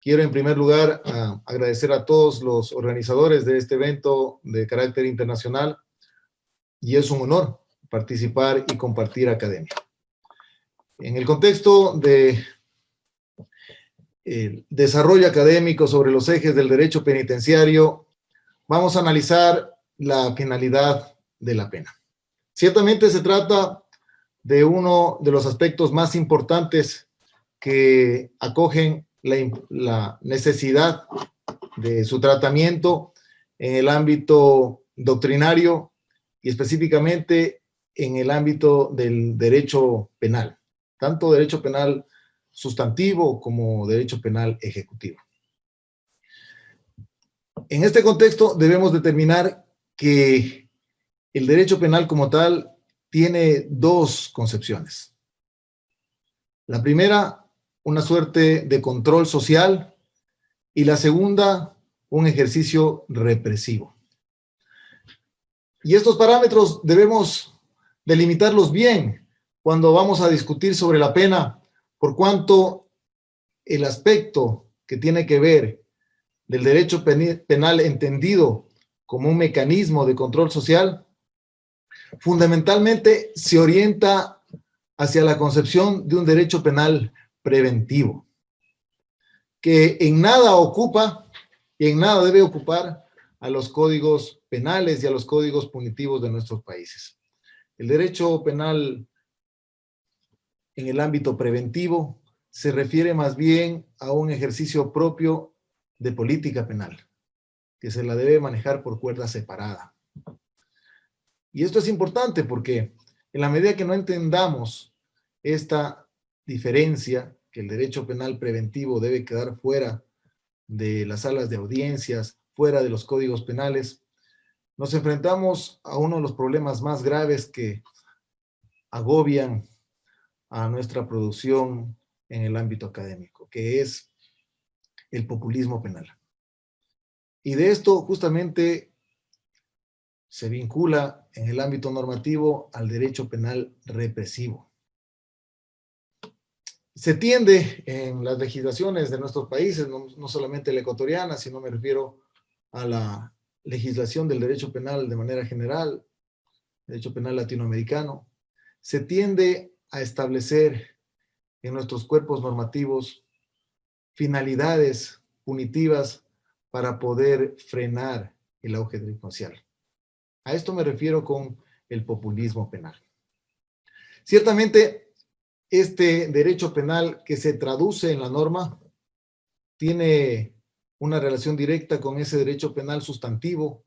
Quiero en primer lugar agradecer a todos los organizadores de este evento de carácter internacional y es un honor participar y compartir academia. En el contexto de desarrollo académico sobre los ejes del derecho penitenciario, vamos a analizar la finalidad de la pena. Ciertamente se trata de uno de los aspectos más importantes que acogen la necesidad de su tratamiento en el ámbito doctrinario y específicamente en el ámbito del derecho penal, tanto derecho penal sustantivo como derecho penal ejecutivo. En este contexto debemos determinar que el derecho penal como tal tiene dos concepciones. La primera, una suerte de control social, y la segunda, un ejercicio represivo. Y estos parámetros debemos delimitarlos bien cuando vamos a discutir sobre la pena, por cuanto el aspecto que tiene que ver del derecho penal entendido como un mecanismo de control social, fundamentalmente se orienta hacia la concepción de un derecho penal preventivo, que en nada ocupa y en nada debe ocupar a los códigos penales y a los códigos punitivos de nuestros países. El derecho penal en el ámbito preventivo se refiere más bien a un ejercicio propio de política penal, que se la debe manejar por cuerda separada. Y esto es importante porque en la medida que no entendamos esta diferencia, que el derecho penal preventivo debe quedar fuera de las salas de audiencias, fuera de los códigos penales, nos enfrentamos a uno de los problemas más graves que agobian a nuestra producción en el ámbito académico, que es el populismo penal. Y de esto justamente se vincula en el ámbito normativo al derecho penal represivo. Se tiende en las legislaciones de nuestros países, no solamente la ecuatoriana, sino me refiero a la legislación del derecho penal de manera general, derecho penal latinoamericano, se tiende a establecer en nuestros cuerpos normativos finalidades punitivas para poder frenar el auge delincuencial. A esto me refiero con el populismo penal. Ciertamente, este derecho penal que se traduce en la norma tiene una relación directa con ese derecho penal sustantivo,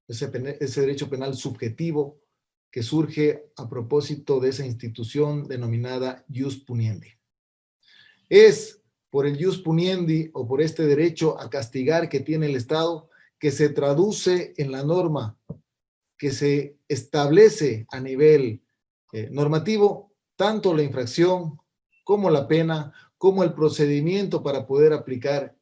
ese derecho penal subjetivo que surge a propósito de esa institución denominada ius puniendi. Es por el ius puniendi o por este derecho a castigar que tiene el Estado que se traduce en la norma, que se establece a nivel normativo tanto la infracción como la pena, como el procedimiento para poder aplicar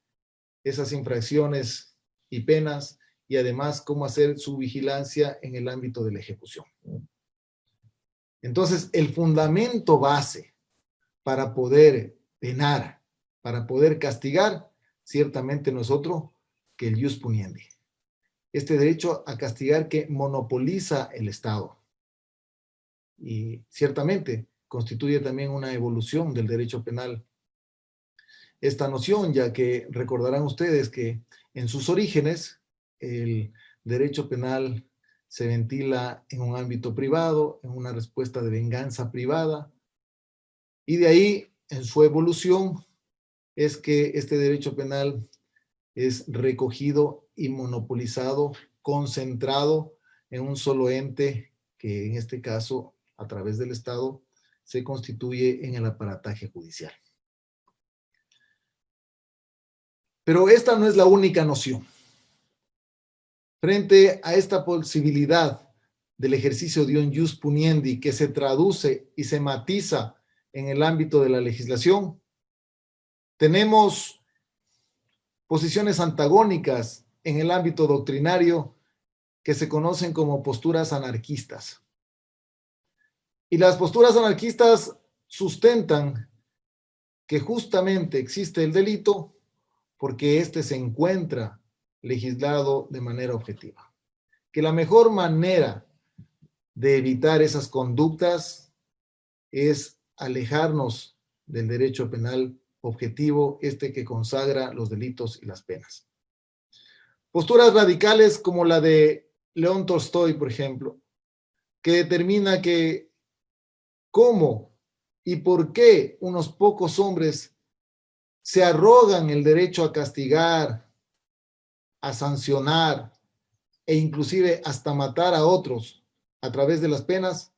esas infracciones y penas, y además cómo hacer su vigilancia en el ámbito de la ejecución. Entonces, el fundamento base para poder penar, para poder castigar, ciertamente no es otro que el ius puniendi. Este derecho a castigar que monopoliza el Estado. Y ciertamente constituye también una evolución del derecho penal esta noción, ya que recordarán ustedes que en sus orígenes el derecho penal se ventila en un ámbito privado, en una respuesta de venganza privada, y de ahí, en su evolución, es que este derecho penal es recogido y monopolizado, concentrado en un solo ente, que en este caso, a través del Estado, se constituye en el aparataje judicial. Pero esta no es la única noción. Frente a esta posibilidad del ejercicio de un ius puniendi que se traduce y se matiza en el ámbito de la legislación, tenemos posiciones antagónicas en el ámbito doctrinario que se conocen como posturas anarquistas. Y las posturas anarquistas sustentan que justamente existe el delito porque éste se encuentra legislado de manera objetiva. Que la mejor manera de evitar esas conductas es alejarnos del derecho penal objetivo, este que consagra los delitos y las penas. Posturas radicales como la de León Tolstoy, por ejemplo, que determina que cómo y por qué unos pocos hombres se arrogan el derecho a castigar, a sancionar e inclusive hasta matar a otros a través de las penas,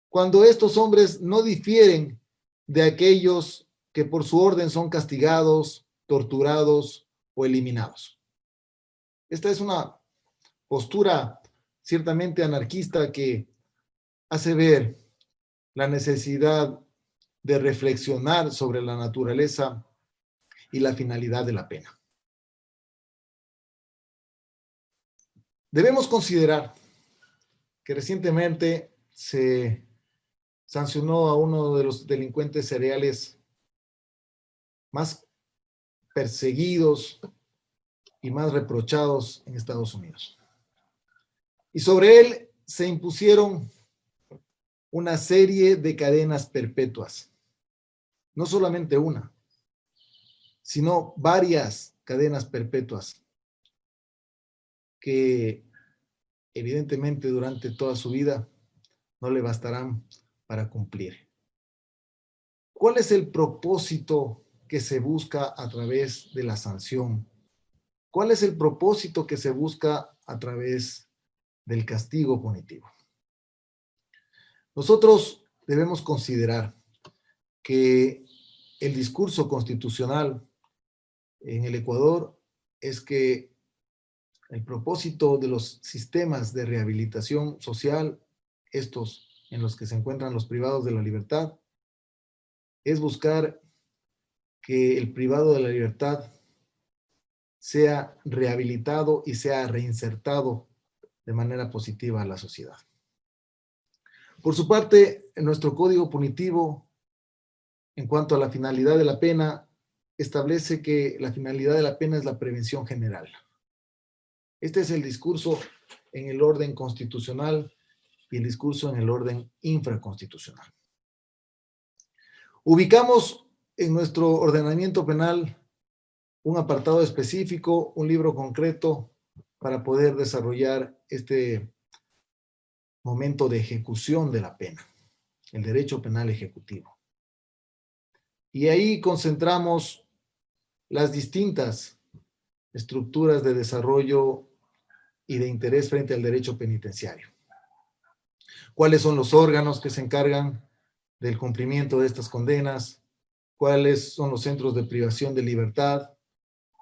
cuando estos hombres no difieren de aquellos que por su orden son castigados, torturados o eliminados. Esta es una postura ciertamente anarquista que hace ver la necesidad de reflexionar sobre la naturaleza y la finalidad de la pena. Debemos considerar que recientemente se sancionó a uno de los delincuentes seriales más perseguidos y más reprochados en Estados Unidos. Y sobre él se impusieron una serie de cadenas perpetuas. No solamente una, sino varias cadenas perpetuas que evidentemente durante toda su vida no le bastarán para cumplir. ¿Cuál es el propósito que se busca a través de la sanción? ¿Cuál es el propósito que se busca a través del castigo punitivo? Nosotros debemos considerar que el discurso constitucional en el Ecuador es que el propósito de los sistemas de rehabilitación social, estos en los que se encuentran los privados de la libertad, es buscar que el privado de la libertad sea rehabilitado y sea reinsertado de manera positiva a la sociedad. Por su parte, en nuestro Código Punitivo, en cuanto a la finalidad de la pena, establece que la finalidad de la pena es la prevención general. Este es el discurso en el orden constitucional y el discurso en el orden infraconstitucional. Ubicamos en nuestro ordenamiento penal un apartado específico, un libro concreto para poder desarrollar este momento de ejecución de la pena, el derecho penal ejecutivo. Y ahí concentramos las distintas estructuras de desarrollo y de interés frente al derecho penitenciario. ¿Cuáles son los órganos que se encargan del cumplimiento de estas condenas? ¿Cuáles son los centros de privación de libertad?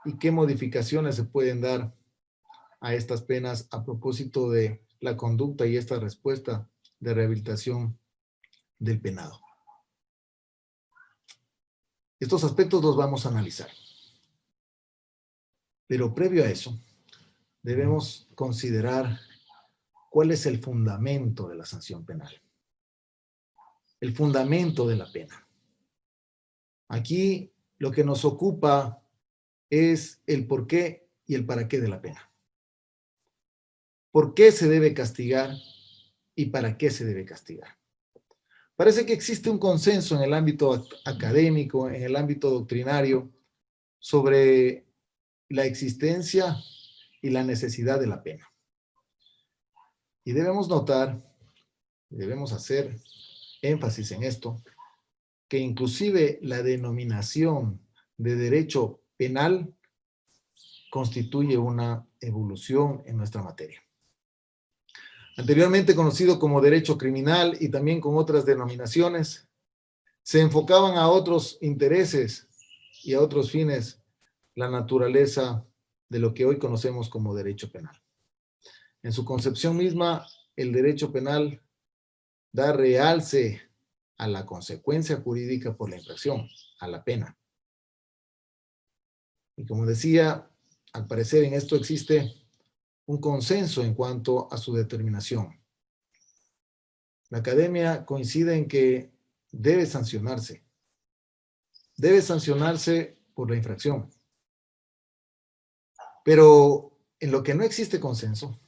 ¿Y qué modificaciones se pueden dar a estas penas a propósito de la conducta y esta respuesta de rehabilitación del penado? Estos aspectos los vamos a analizar. Pero previo a eso, debemos considerar cuál es el fundamento de la sanción penal. El fundamento de la pena. Aquí lo que nos ocupa es el por qué y el para qué de la pena. ¿Por qué se debe castigar y para qué se debe castigar? Parece que existe un consenso en el ámbito académico, en el ámbito doctrinario, sobre la existencia y la necesidad de la pena. Y debemos notar, debemos hacer énfasis en esto, que inclusive la denominación de derecho penal constituye una evolución en nuestra materia. Anteriormente conocido como derecho criminal y también con otras denominaciones, se enfocaban a otros intereses y a otros fines la naturaleza de lo que hoy conocemos como derecho penal. En su concepción misma, el derecho penal da realce a la consecuencia jurídica por la infracción, a la pena. Y como decía, al parecer en esto existe un consenso en cuanto a su determinación. La academia coincide en que debe sancionarse debe sancionarse por la infracción. Pero en lo que no existe consenso,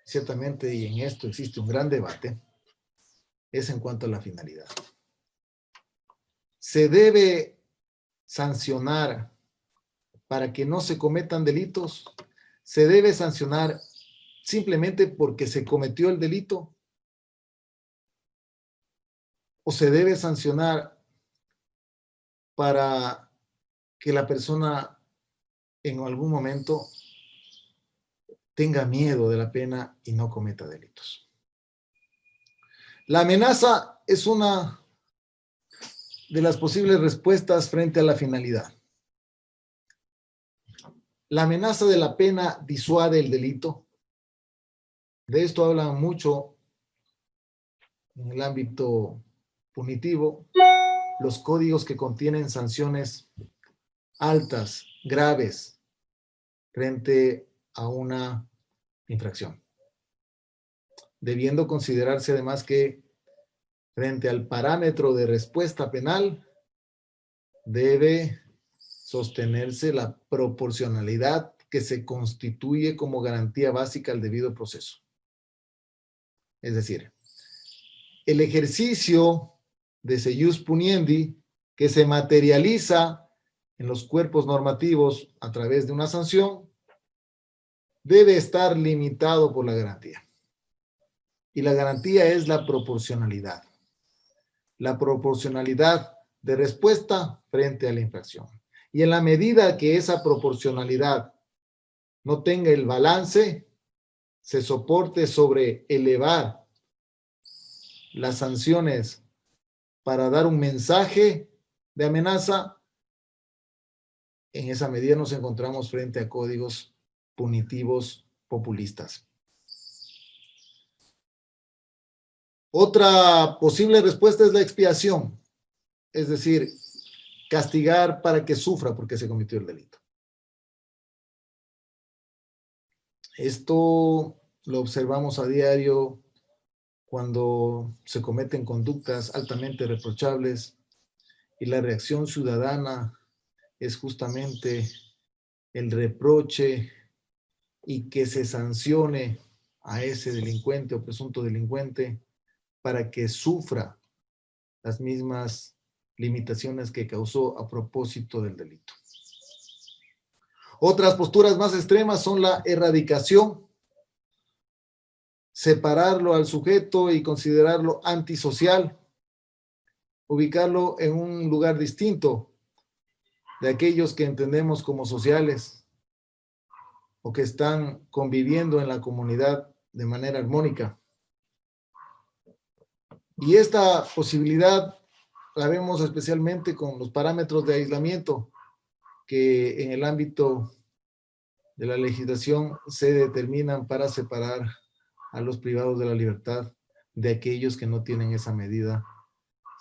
ciertamente, y en esto existe un gran debate, es en cuanto a la finalidad. ¿Se debe sancionar para que no se cometan delitos? ¿Se debe sancionar simplemente porque se cometió el delito? ¿O se debe sancionar para que la persona en algún momento tenga miedo de la pena y no cometa delitos? La amenaza es una de las posibles respuestas frente a la finalidad. La amenaza de la pena disuade el delito. De esto hablan mucho en el ámbito punitivo los códigos que contienen sanciones altas, graves, frente a una infracción, debiendo considerarse además que frente al parámetro de respuesta penal debe sostenerse la proporcionalidad que se constituye como garantía básica al debido proceso. Es decir, el ejercicio de se ius puniendi que se materializa en los cuerpos normativos a través de una sanción debe estar limitado por la garantía. Y la garantía es la proporcionalidad. La proporcionalidad de respuesta frente a la infracción. Y en la medida que esa proporcionalidad no tenga el balance, se soporte sobre elevar las sanciones para dar un mensaje de amenaza, en esa medida nos encontramos frente a códigos punitivos populistas. Otra posible respuesta es la expiación, es decir, castigar para que sufra porque se cometió el delito. Esto lo observamos a diario cuando se cometen conductas altamente reprochables y la reacción ciudadana es justamente el reproche y que se sancione a ese delincuente o presunto delincuente para que sufra las mismas limitaciones que causó a propósito del delito. Otras posturas más extremas son la erradicación, separarlo al sujeto y considerarlo antisocial, ubicarlo en un lugar distinto de aquellos que entendemos como sociales o que están conviviendo en la comunidad de manera armónica. Y esta posibilidad la vemos especialmente con los parámetros de aislamiento que en el ámbito de la legislación se determinan para separar a los privados de la libertad de aquellos que no tienen esa medida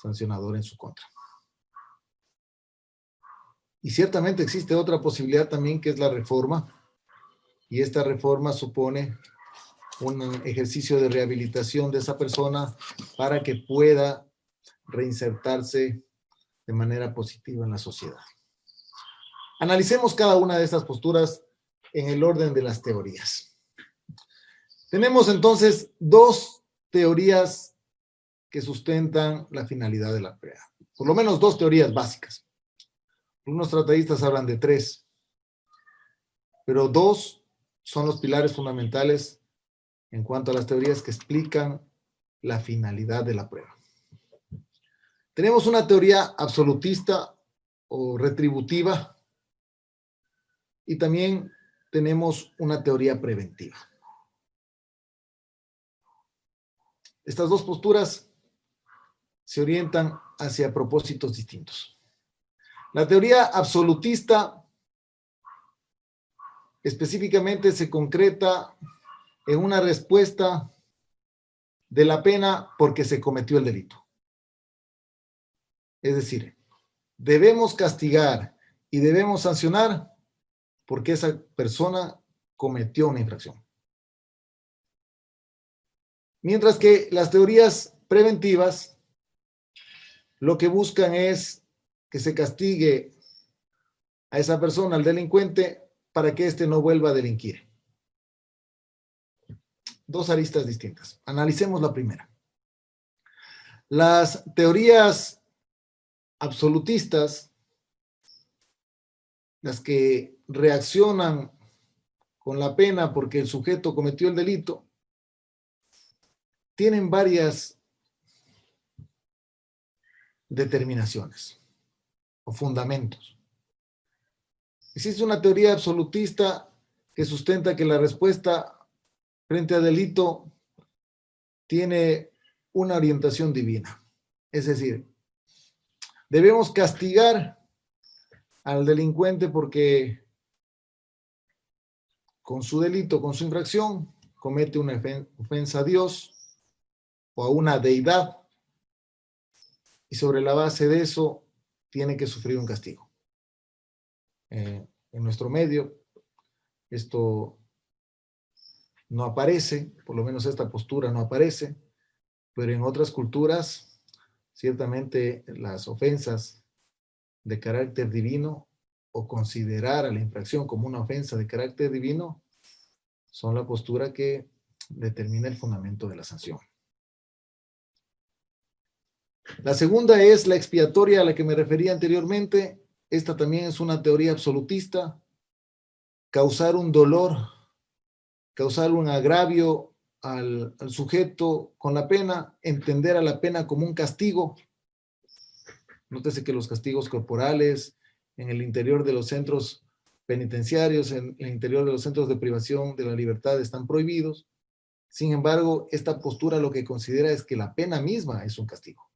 sancionadora en su contra. Y ciertamente existe otra posibilidad también que es la reforma, y esta reforma supone un ejercicio de rehabilitación de esa persona para que pueda reinsertarse de manera positiva en la sociedad. Analicemos cada una de estas posturas en el orden de las teorías. Tenemos entonces dos teorías que sustentan la finalidad de la prueba. Por lo menos dos teorías básicas. Algunos tratadistas hablan de tres, pero dos son los pilares fundamentales en cuanto a las teorías que explican la finalidad de la prueba. Tenemos una teoría absolutista o retributiva y también tenemos una teoría preventiva. Estas dos posturas se orientan hacia propósitos distintos. La teoría absolutista específicamente se concreta en una respuesta de la pena porque se cometió el delito. Es decir, debemos castigar y debemos sancionar porque esa persona cometió una infracción. Mientras que las teorías preventivas lo que buscan es que se castigue a esa persona, al delincuente, para que éste no vuelva a delinquir. Dos aristas distintas. Analicemos la primera. Las teorías absolutistas, las que reaccionan con la pena porque el sujeto cometió el delito, tienen varias determinaciones o fundamentos. Existe una teoría absolutista que sustenta que la respuesta frente al delito tiene una orientación divina. Es decir, debemos castigar al delincuente porque con su delito, con su infracción, comete una ofensa a Dios o a una deidad, y sobre la base de eso tiene que sufrir un castigo. En nuestro medio esto no aparece, por lo menos esta postura no aparece, pero en otras culturas ciertamente las ofensas de carácter divino o considerar a la infracción como una ofensa de carácter divino son la postura que determina el fundamento de la sanción. La segunda es la expiatoria a la que me refería anteriormente. Esta también es una teoría absolutista. Causar un dolor, causar un agravio al sujeto con la pena, entender a la pena como un castigo. Nótese que los castigos corporales en el interior de los centros penitenciarios, en el interior de los centros de privación de la libertad están prohibidos. Sin embargo, esta postura lo que considera es que la pena misma es un castigo.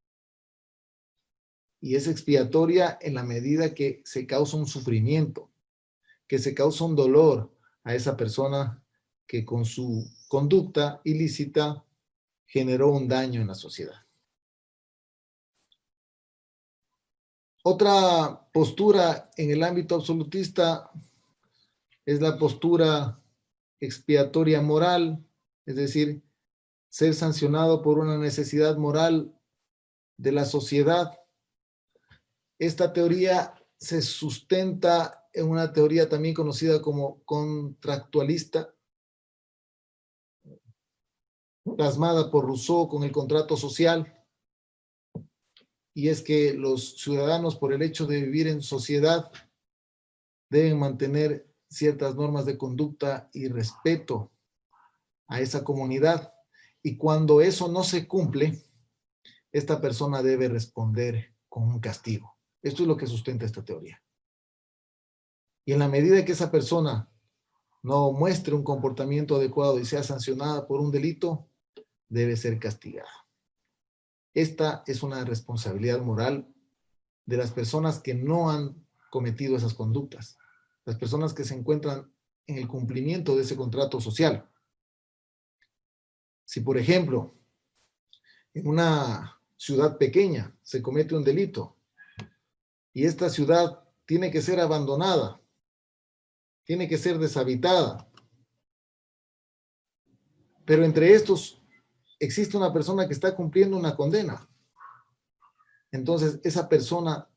Y es expiatoria en la medida que se causa un sufrimiento, que se causa un dolor a esa persona que con su conducta ilícita generó un daño en la sociedad. Otra postura en el ámbito absolutista es la postura expiatoria moral, es decir, ser sancionado por una necesidad moral de la sociedad. Esta teoría se sustenta en una teoría también conocida como contractualista, plasmada por Rousseau con el contrato social, y es que los ciudadanos, por el hecho de vivir en sociedad, deben mantener ciertas normas de conducta y respeto a esa comunidad, y cuando eso no se cumple, esta persona debe responder con un castigo. Esto es lo que sustenta esta teoría. Y en la medida que esa persona no muestre un comportamiento adecuado y sea sancionada por un delito, debe ser castigada. Esta es una responsabilidad moral de las personas que no han cometido esas conductas, las personas que se encuentran en el cumplimiento de ese contrato social. Si, por ejemplo, en una ciudad pequeña se comete un delito y esta ciudad tiene que ser abandonada, tiene que ser deshabitada, pero entre estos existe una persona que está cumpliendo una condena, entonces esa persona,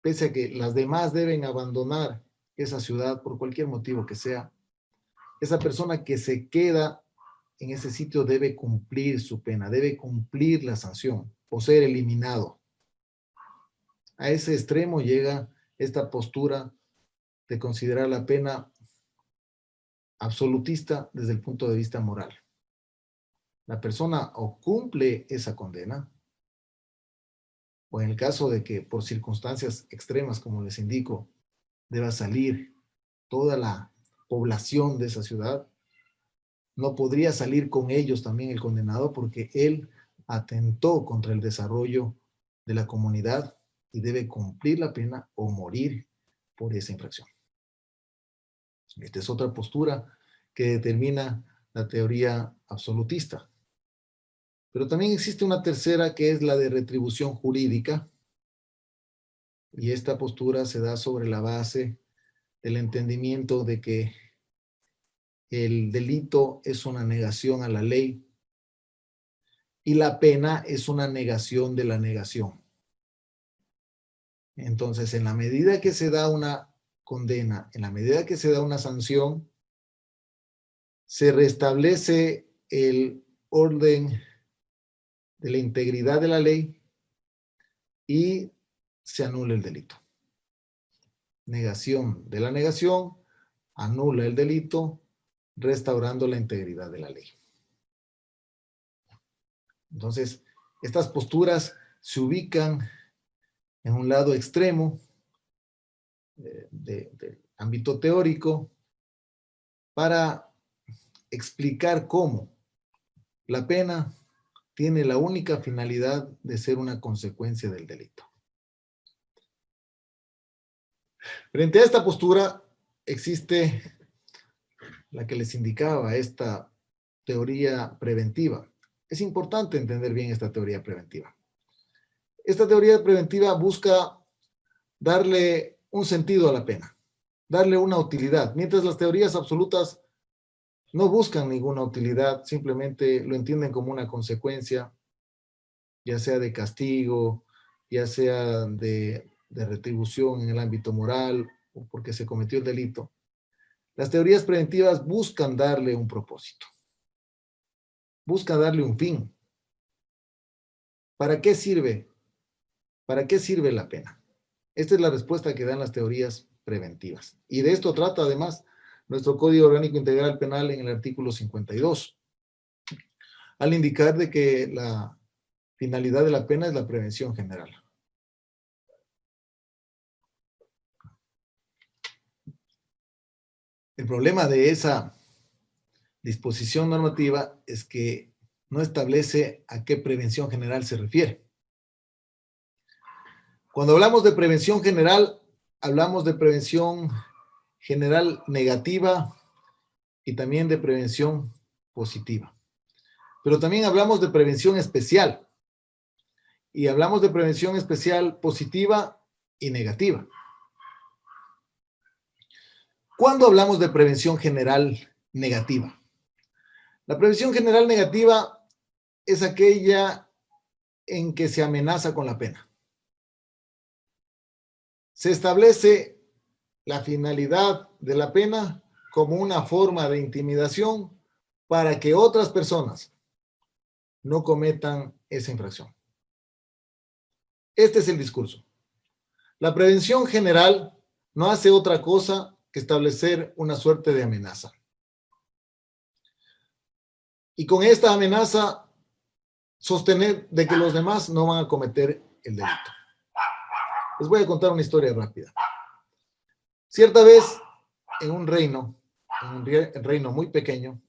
pese a que las demás deben abandonar esa ciudad por cualquier motivo que sea, esa persona que se queda en ese sitio debe cumplir su pena, debe cumplir la sanción o ser eliminado. A ese extremo llega esta postura de considerar la pena absolutista desde el punto de vista moral. La persona o cumple esa condena, o en el caso de que por circunstancias extremas, como les indico, deba salir toda la población de esa ciudad, no podría salir con ellos también el condenado porque él atentó contra el desarrollo de la comunidad y debe cumplir la pena o morir por esa infracción. Esta es otra postura que determina la teoría absolutista. Pero también existe una tercera que es la de retribución jurídica, y esta postura se da sobre la base del entendimiento de que el delito es una negación a la ley y la pena es una negación de la negación. Entonces, en la medida que se da una condena, en la medida que se da una sanción, se restablece el orden de la integridad de la ley y se anula el delito. Negación de la negación, anula el delito, restaurando la integridad de la ley. Entonces, estas posturas se ubican en un lado extremo del ámbito teórico para explicar cómo la pena tiene la única finalidad de ser una consecuencia del delito. Frente a esta postura existe la que les indicaba, esta teoría preventiva. Es importante entender bien esta teoría preventiva. Esta teoría preventiva busca darle un sentido a la pena, darle una utilidad, mientras las teorías absolutas no buscan ninguna utilidad, simplemente lo entienden como una consecuencia, ya sea de castigo, ya sea de retribución en el ámbito moral o porque se cometió el delito. Las teorías preventivas buscan darle un propósito, buscan darle un fin. ¿Para qué sirve? ¿Para qué sirve la pena? Esta es la respuesta que dan las teorías preventivas. Y de esto trata además nuestro Código Orgánico Integral Penal en el artículo 52, al indicar de que la finalidad de la pena es la prevención general. El problema de esa disposición normativa es que no establece a qué prevención general se refiere. Cuando hablamos de prevención general, hablamos de prevención general negativa y también de prevención positiva. Pero también hablamos de prevención especial. Y hablamos de prevención especial positiva y negativa. ¿Cuándo hablamos de prevención general negativa? La prevención general negativa es aquella en que se amenaza con la pena. Se establece la finalidad de la pena como una forma de intimidación para que otras personas no cometan esa infracción. Este es el discurso. La prevención general no hace otra cosa que establecer una suerte de amenaza. Y con esta amenaza, sostener de que los demás no van a cometer el delito. Les voy a contar una historia rápida. Cierta vez, en un reino muy pequeño,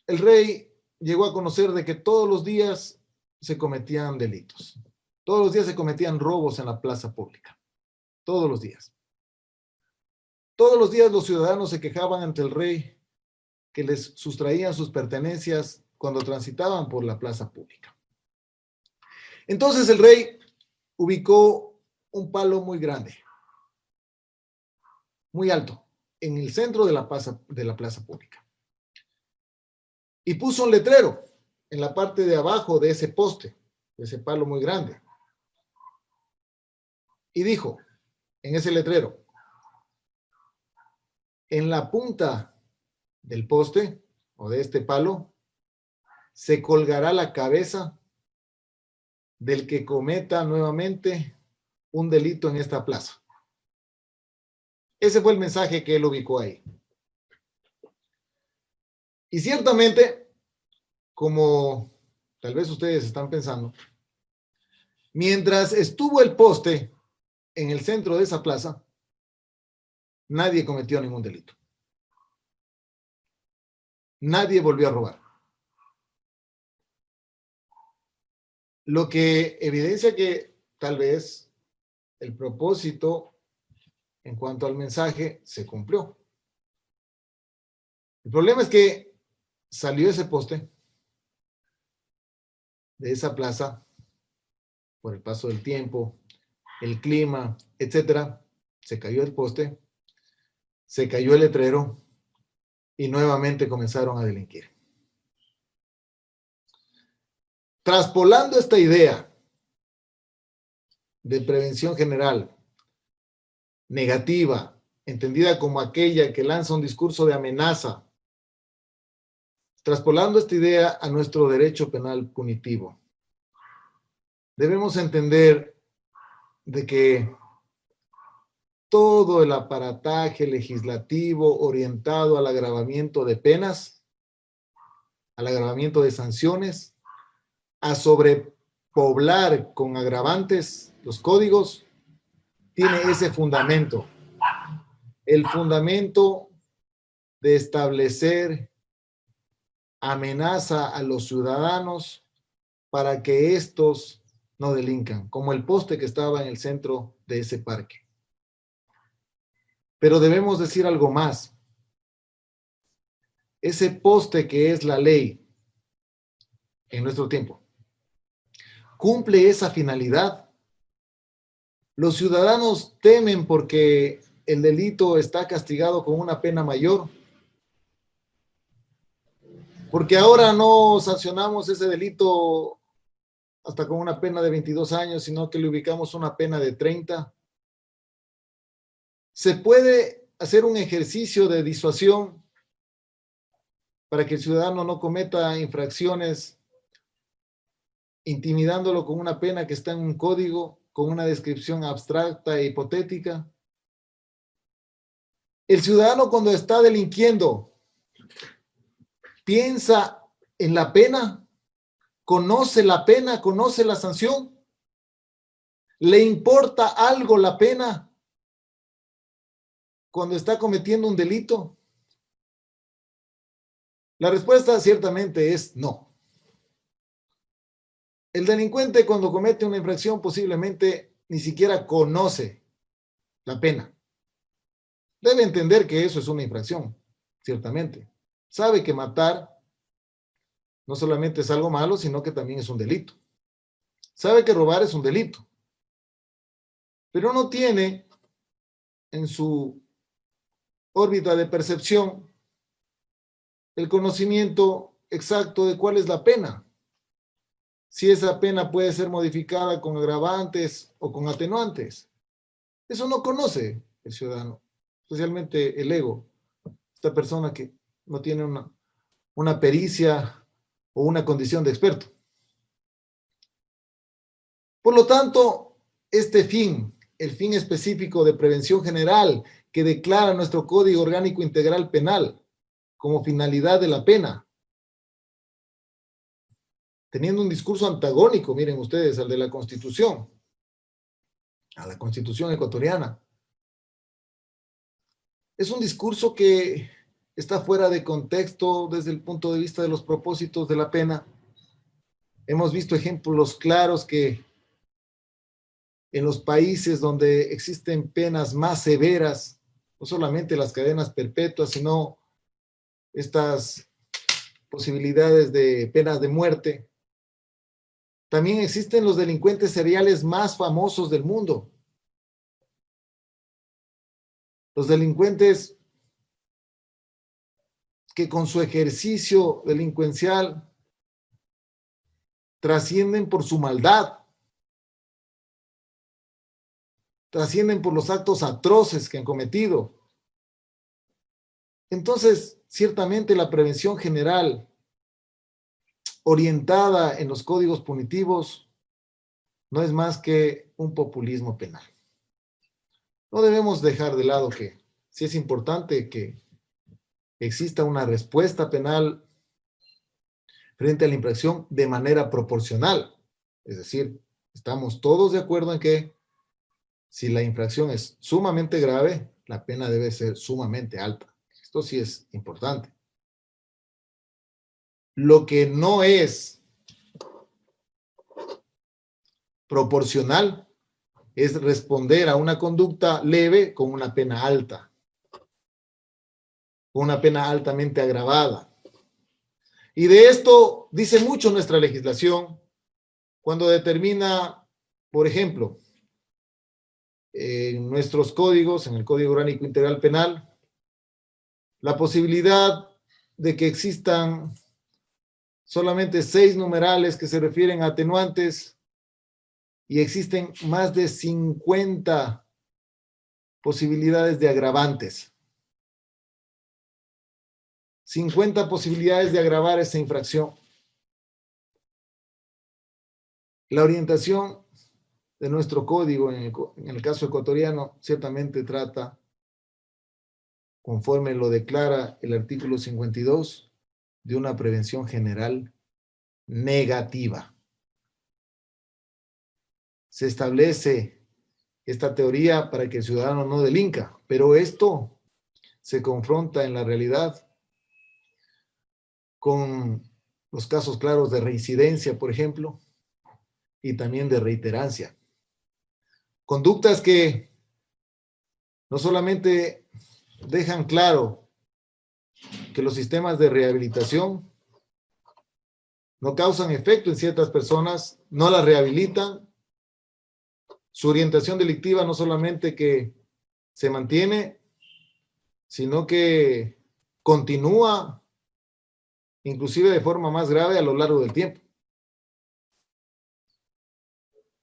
el rey llegó a conocer de que todos los días se cometían delitos. Todos los días se cometían robos en la plaza pública. Todos los días. Todos los días los ciudadanos se quejaban ante el rey que les sustraían sus pertenencias cuando transitaban por la plaza pública. Entonces el rey ubicó un palo muy grande, muy alto, en el centro de la plaza pública. Y puso un letrero en la parte de abajo de ese poste, de ese palo muy grande. Y dijo en ese letrero, en la punta del poste o de este palo, se colgará la cabeza del que cometa nuevamente un delito en esta plaza. Ese fue el mensaje que él ubicó ahí. Y ciertamente, como tal vez ustedes están pensando, mientras estuvo el poste en el centro de esa plaza, nadie cometió ningún delito. Nadie volvió a robar. Lo que evidencia que tal vez el propósito en cuanto al mensaje se cumplió. El problema es que salió ese poste de esa plaza por el paso del tiempo, el clima, etcétera. Se cayó el poste, se cayó el letrero y nuevamente comenzaron a delinquir. Traspolando esta idea de prevención general negativa, entendida como aquella que lanza un discurso de amenaza, traspolando esta idea a nuestro derecho penal punitivo. Debemos entender de que todo el aparataje legislativo orientado al agravamiento de penas, al agravamiento de sanciones, a sobrepoblar con agravantes los códigos, tiene ese fundamento, el fundamento de establecer amenaza a los ciudadanos para que estos no delincan, como el poste que estaba en el centro de ese parque. Pero debemos decir algo más. Ese poste que es la ley en nuestro tiempo, ¿cumple esa finalidad? Los ciudadanos temen porque el delito está castigado con una pena mayor. Porque ahora no sancionamos ese delito hasta con una pena de 22 años, sino que le ubicamos una pena de 30. Se puede hacer un ejercicio de disuasión para que el ciudadano no cometa infracciones, intimidándolo con una pena que está en un código, con una descripción abstracta e hipotética. El ciudadano cuando está delinquiendo, piensa en la pena, conoce la pena, conoce la sanción, le importa algo la pena cuando está cometiendo un delito. La respuesta ciertamente es no. El delincuente cuando comete una infracción posiblemente ni siquiera conoce la pena. Debe entender que eso es una infracción, ciertamente. Sabe que matar no solamente es algo malo, sino que también es un delito. Sabe que robar es un delito. Pero no tiene en su órbita de percepción el conocimiento exacto de cuál es la pena. Si esa pena puede ser modificada con agravantes o con atenuantes. Eso no conoce el ciudadano, especialmente el ego. Esta persona que no tiene una pericia o una condición de experto. Por lo tanto, este fin, el fin específico de prevención general que declara nuestro Código Orgánico Integral Penal como finalidad de la pena, teniendo un discurso antagónico, miren ustedes, al de la Constitución, a la Constitución ecuatoriana. Es un discurso que está fuera de contexto desde el punto de vista de los propósitos de la pena. Hemos visto ejemplos claros que en los países donde existen penas más severas, no solamente las cadenas perpetuas, sino estas posibilidades de penas de muerte, también existen los delincuentes seriales más famosos del mundo. Los delincuentes que con su ejercicio delincuencial trascienden por su maldad, trascienden por los actos atroces que han cometido. Entonces, ciertamente la prevención general orientada en los códigos punitivos no es más que un populismo penal. No debemos dejar de lado que sí es importante que exista una respuesta penal frente a la infracción de manera proporcional. Es decir, estamos todos de acuerdo en que si la infracción es sumamente grave, la pena debe ser sumamente alta. Esto sí es importante. Lo que no es proporcional es responder a una conducta leve con una pena alta, con una pena altamente agravada. Y de esto dice mucho nuestra legislación cuando determina, por ejemplo, en nuestros códigos, en el Código Orgánico Integral Penal, la posibilidad de que existan solamente 6 numerales que se refieren a atenuantes y existen más de 50 posibilidades de agravantes. 50 posibilidades de agravar esta infracción. La orientación de nuestro código, en el caso ecuatoriano, ciertamente trata, conforme lo declara el artículo 52, de una prevención general negativa. Se establece esta teoría para que el ciudadano no delinca, pero esto se confronta en la realidad con los casos claros de reincidencia, por ejemplo, y también de reiterancia. Conductas que no solamente dejan claro que los sistemas de rehabilitación no causan efecto en ciertas personas, no las rehabilitan. Su orientación delictiva no solamente que se mantiene, sino que continúa, inclusive de forma más grave a lo largo del tiempo.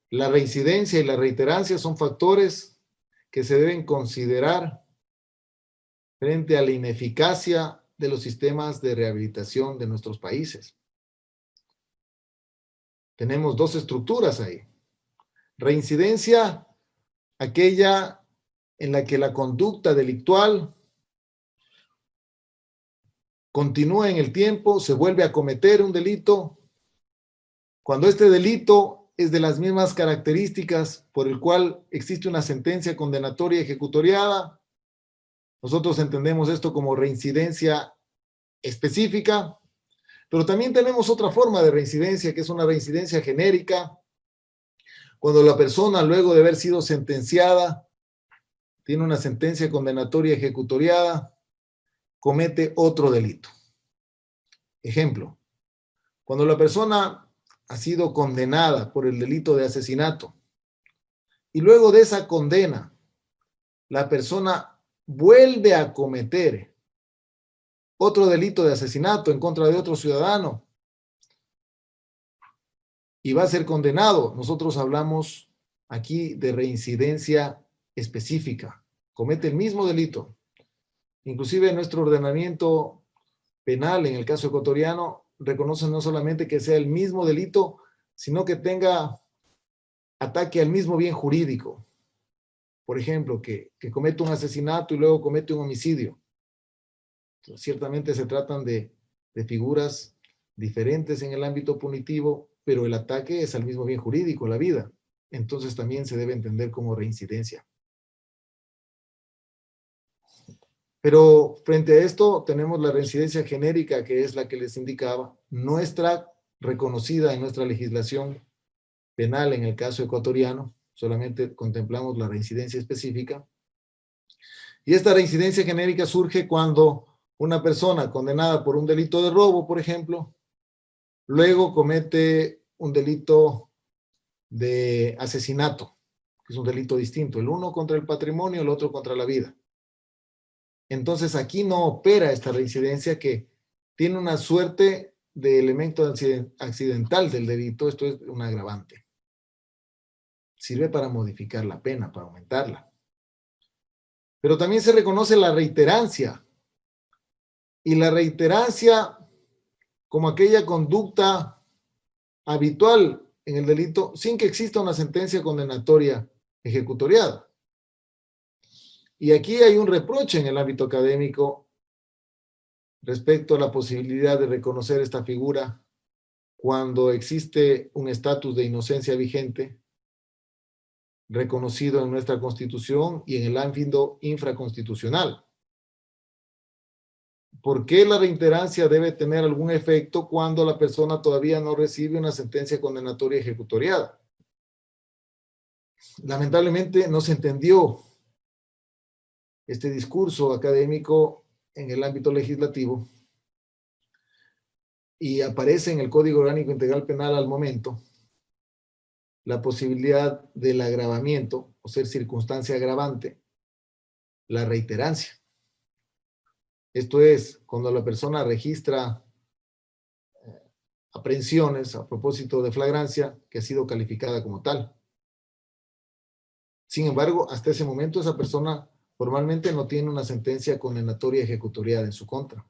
La reincidencia y la reiterancia son factores que se deben considerar frente a la ineficacia de los sistemas de rehabilitación de nuestros países. Tenemos dos estructuras ahí. Reincidencia, aquella en la que la conducta delictual continúa en el tiempo, se vuelve a cometer un delito. Cuando este delito es de las mismas características por el cual existe una sentencia condenatoria ejecutoriada, nosotros entendemos esto como reincidencia específica, pero también tenemos otra forma de reincidencia, que es una reincidencia genérica, cuando la persona, luego de haber sido sentenciada, tiene una sentencia condenatoria ejecutoriada, comete otro delito. Ejemplo, cuando la persona ha sido condenada por el delito de asesinato y luego de esa condena, la persona vuelve a cometer otro delito de asesinato en contra de otro ciudadano y va a ser condenado, nosotros hablamos aquí de reincidencia específica. Comete el mismo delito. Inclusive nuestro ordenamiento penal, en el caso ecuatoriano, reconoce no solamente que sea el mismo delito, sino que tenga ataque al mismo bien jurídico. Por ejemplo, que comete un asesinato y luego comete un homicidio. Entonces, ciertamente se tratan de figuras diferentes en el ámbito punitivo, pero el ataque es al mismo bien jurídico, la vida. Entonces también se debe entender como reincidencia. Pero frente a esto tenemos la reincidencia genérica, que es la que les indicaba, nuestra reconocida en nuestra legislación penal en el caso ecuatoriano, solamente contemplamos la reincidencia específica. Y esta reincidencia genérica surge cuando una persona condenada por un delito de robo, por ejemplo, luego comete un delito de asesinato, que es un delito distinto, el uno contra el patrimonio, el otro contra la vida. Entonces aquí no opera esta reincidencia que tiene una suerte de elemento accidental del delito, esto es un agravante. Sirve para modificar la pena, para aumentarla. Pero también se reconoce la reiterancia. Y la reiterancia como aquella conducta habitual en el delito sin que exista una sentencia condenatoria ejecutoriada. Y aquí hay un reproche en el ámbito académico respecto a la posibilidad de reconocer esta figura cuando existe un estatus de inocencia vigente reconocido en nuestra Constitución y en el ámbito infraconstitucional. ¿Por qué la reiterancia debe tener algún efecto cuando la persona todavía no recibe una sentencia condenatoria ejecutoriada? Lamentablemente no se entendió este discurso académico en el ámbito legislativo y aparece en el Código Orgánico Integral Penal al momento la posibilidad del agravamiento, o ser circunstancia agravante, la reiterancia. Esto es, cuando la persona registra aprehensiones a propósito de flagrancia que ha sido calificada como tal. Sin embargo, hasta ese momento esa persona formalmente no tiene una sentencia condenatoria ejecutoriada en su contra.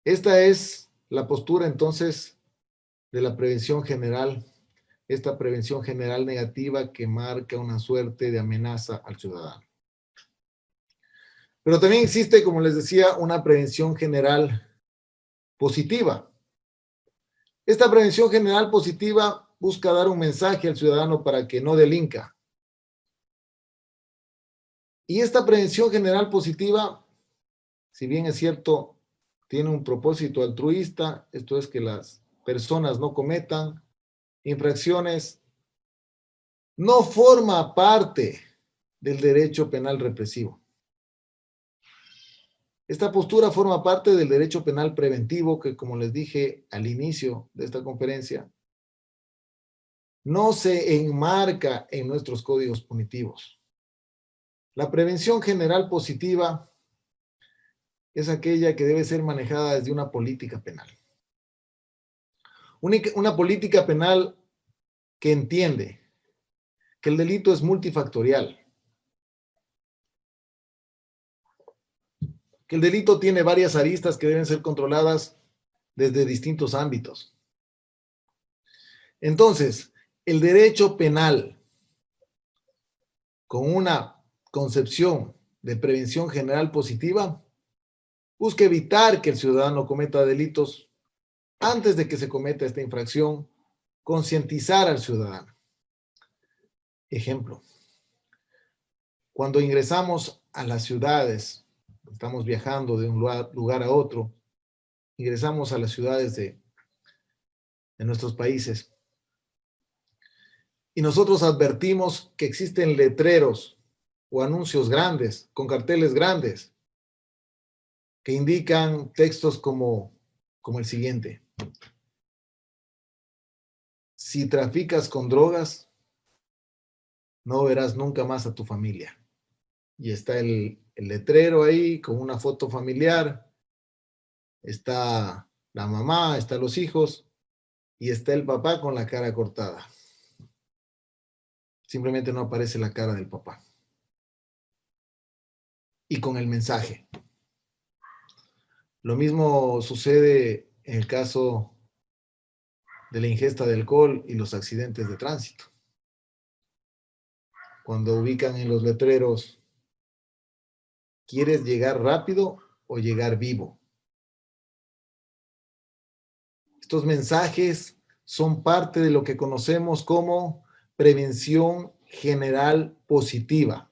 Esta es la postura entonces de la prevención general, esta prevención general negativa que marca una suerte de amenaza al ciudadano. Pero también existe, como les decía, una prevención general positiva. Esta prevención general positiva busca dar un mensaje al ciudadano para que no delinca. Y esta prevención general positiva, si bien es cierto, tiene un propósito altruista, esto es que las personas no cometan infracciones, no forma parte del derecho penal represivo. Esta postura forma parte del derecho penal preventivo que, como les dije al inicio de esta conferencia, no se enmarca en nuestros códigos punitivos. La prevención general positiva es aquella que debe ser manejada desde una política penal. Una política penal que entiende que el delito es multifactorial, que el delito tiene varias aristas que deben ser controladas desde distintos ámbitos. Entonces, el derecho penal, con una concepción de prevención general positiva, busca evitar que el ciudadano cometa delitos antes de que se cometa esta infracción, concientizar al ciudadano. Ejemplo, cuando ingresamos a las ciudades, estamos viajando de un lugar a otro, ingresamos a las ciudades de nuestros países y nosotros advertimos que existen letreros o anuncios grandes, con carteles grandes, que indican textos como el siguiente: si traficas con drogas, no verás nunca más a tu familia. Y está el letrero ahí con una foto familiar, está la mamá, están los hijos y está el papá con la cara cortada. Simplemente no aparece la cara del papá. Y con el mensaje. Lo mismo sucede en el caso de la ingesta de alcohol y los accidentes de tránsito. Cuando ubican en los letreros, ¿quieres llegar rápido o llegar vivo? Estos mensajes son parte de lo que conocemos como prevención general positiva.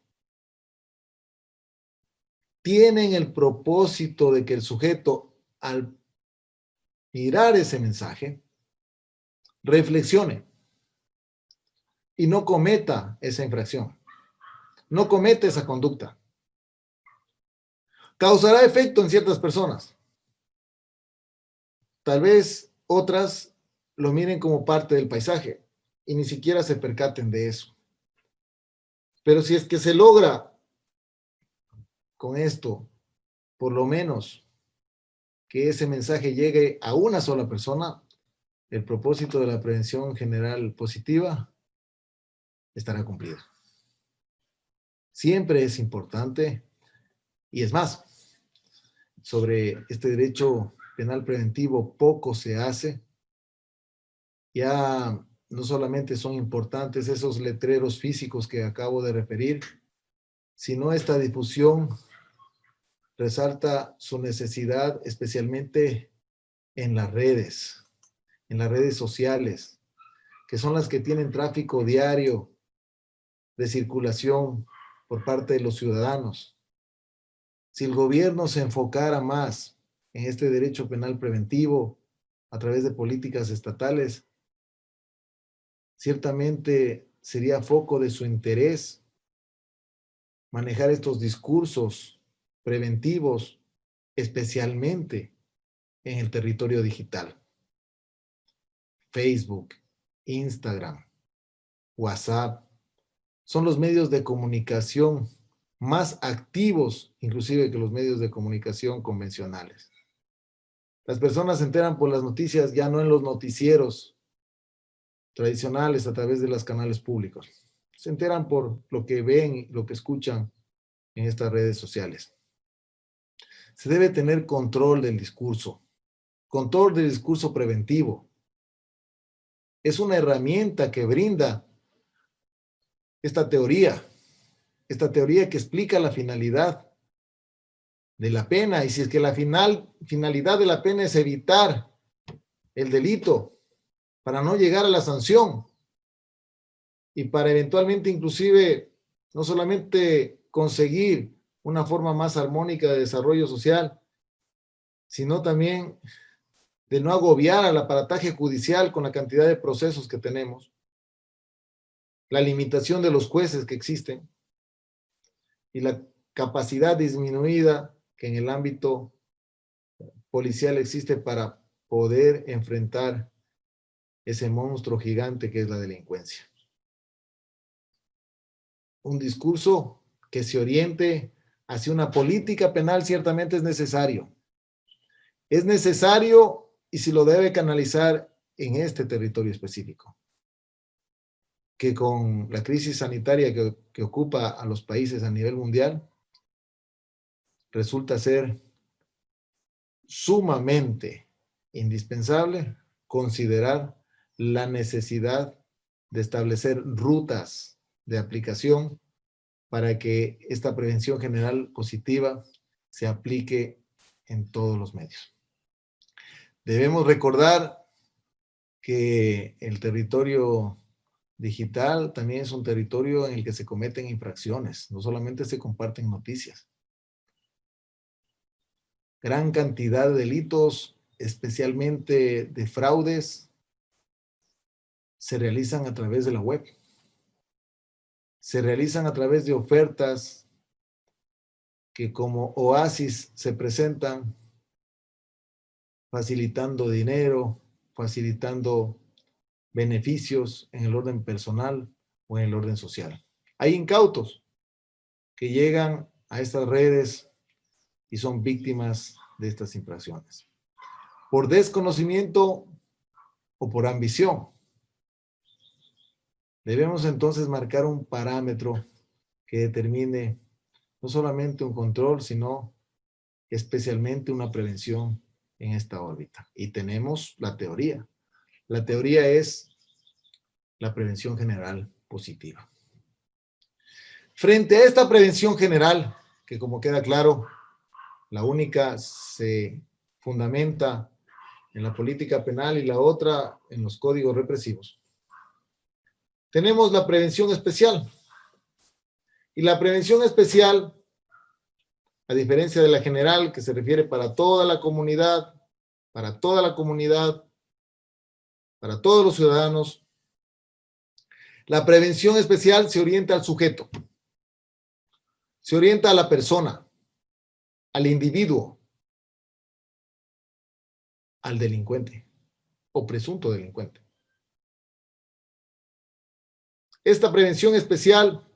Tienen el propósito de que el sujeto, al mirar ese mensaje, reflexione y no cometa esa infracción, no cometa esa conducta. Causará efecto en ciertas personas. Tal vez otras lo miren como parte del paisaje y ni siquiera se percaten de eso. Pero si es que se logra con esto, por lo menos que ese mensaje llegue a una sola persona, el propósito de la prevención general positiva estará cumplido. Siempre es importante, y es más, sobre este derecho penal preventivo poco se hace. Ya no solamente son importantes esos letreros físicos que acabo de referir, sino esta difusión resalta su necesidad especialmente en las redes sociales, que son las que tienen tráfico diario de circulación por parte de los ciudadanos. Si el gobierno se enfocara más en este derecho penal preventivo a través de políticas estatales, ciertamente sería foco de su interés manejar estos discursos preventivos, especialmente en el territorio digital. Facebook, Instagram, WhatsApp, son los medios de comunicación más activos, inclusive que los medios de comunicación convencionales. Las personas se enteran por las noticias ya no en los noticieros tradicionales a través de los canales públicos, se enteran por lo que ven, lo que escuchan en estas redes sociales. Se debe tener control del discurso preventivo. Es una herramienta que brinda esta teoría que explica la finalidad de la pena, y si es que la finalidad de la pena es evitar el delito para no llegar a la sanción y para eventualmente inclusive no solamente conseguir una forma más armónica de desarrollo social, sino también de no agobiar al aparataje judicial con la cantidad de procesos que tenemos, la limitación de los jueces que existen y la capacidad disminuida que en el ámbito policial existe para poder enfrentar ese monstruo gigante que es la delincuencia. Un discurso que se oriente hacia una política penal ciertamente es necesario. Es necesario y se lo debe canalizar en este territorio específico, que con la crisis sanitaria que ocupa a los países a nivel mundial, resulta ser sumamente indispensable considerar la necesidad de establecer rutas de aplicación para que esta prevención general positiva se aplique en todos los medios. Debemos recordar que el territorio digital también es un territorio en el que se cometen infracciones, no solamente se comparten noticias. Gran cantidad de delitos, especialmente de fraudes, se realizan a través de la web. Se realizan a través de ofertas que como oasis se presentan, facilitando dinero, facilitando beneficios en el orden personal o en el orden social. Hay incautos que llegan a estas redes y son víctimas de estas infracciones. Por desconocimiento o por ambición. Debemos entonces marcar un parámetro que determine no solamente un control, sino especialmente una prevención en esta órbita. Y tenemos la teoría. La teoría es la prevención general positiva. Frente a esta prevención general, que como queda claro, la única se fundamenta en la política penal y la otra en los códigos represivos, tenemos la prevención especial. Y la prevención especial, a diferencia de la general, que se refiere para toda la comunidad, para todos los ciudadanos, la prevención especial se orienta al sujeto, se orienta a la persona, al individuo, al delincuente o presunto delincuente. Esta prevención especial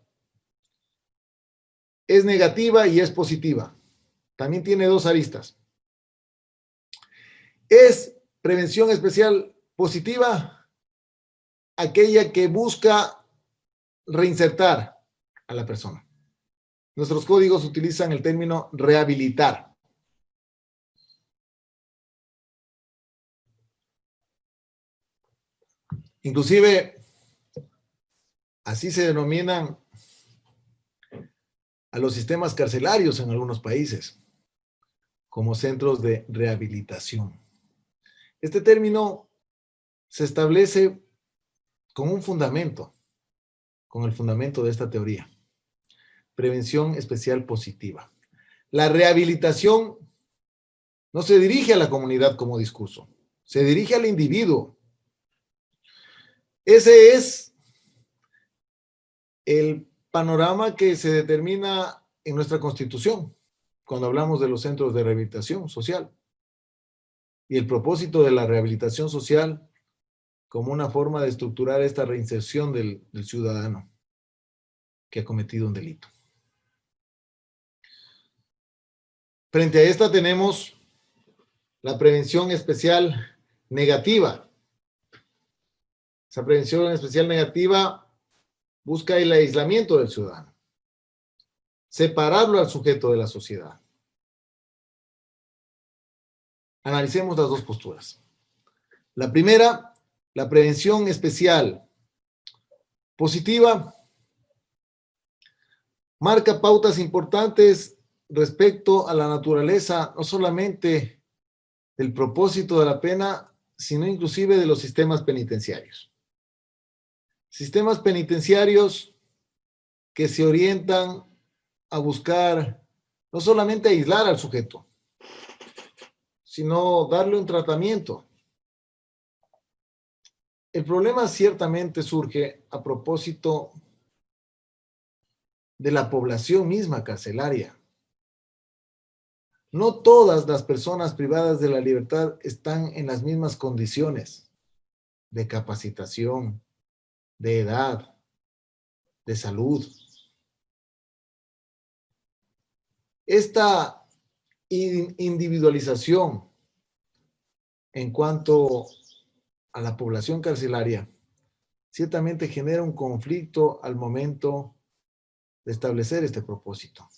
es negativa y es positiva. También tiene dos aristas. Es prevención especial positiva aquella que busca reinsertar a la persona. Nuestros códigos utilizan el término rehabilitar. Inclusive, así se denominan a los sistemas carcelarios en algunos países, como centros de rehabilitación. Este término se establece con un fundamento, con el fundamento de esta teoría. Prevención especial positiva. La rehabilitación no se dirige a la comunidad como discurso, se dirige al individuo. Ese es el panorama que se determina en nuestra Constitución cuando hablamos de los centros de rehabilitación social y el propósito de la rehabilitación social como una forma de estructurar esta reinserción del ciudadano que ha cometido un delito. Frente a esta tenemos la prevención especial negativa. Esa prevención especial negativa busca el aislamiento del ciudadano, separarlo al sujeto de la sociedad. Analicemos las dos posturas. La primera, la prevención especial positiva, marca pautas importantes respecto a la naturaleza, no solamente del propósito de la pena, sino inclusive de los sistemas penitenciarios. Sistemas penitenciarios que se orientan a buscar no solamente aislar al sujeto, sino darle un tratamiento. El problema ciertamente surge a propósito de la población misma carcelaria. No todas las personas privadas de la libertad están en las mismas condiciones de capacitación, de edad, de salud. Esta individualización en cuanto a la población carcelaria ciertamente genera un conflicto al momento de establecer este propósito.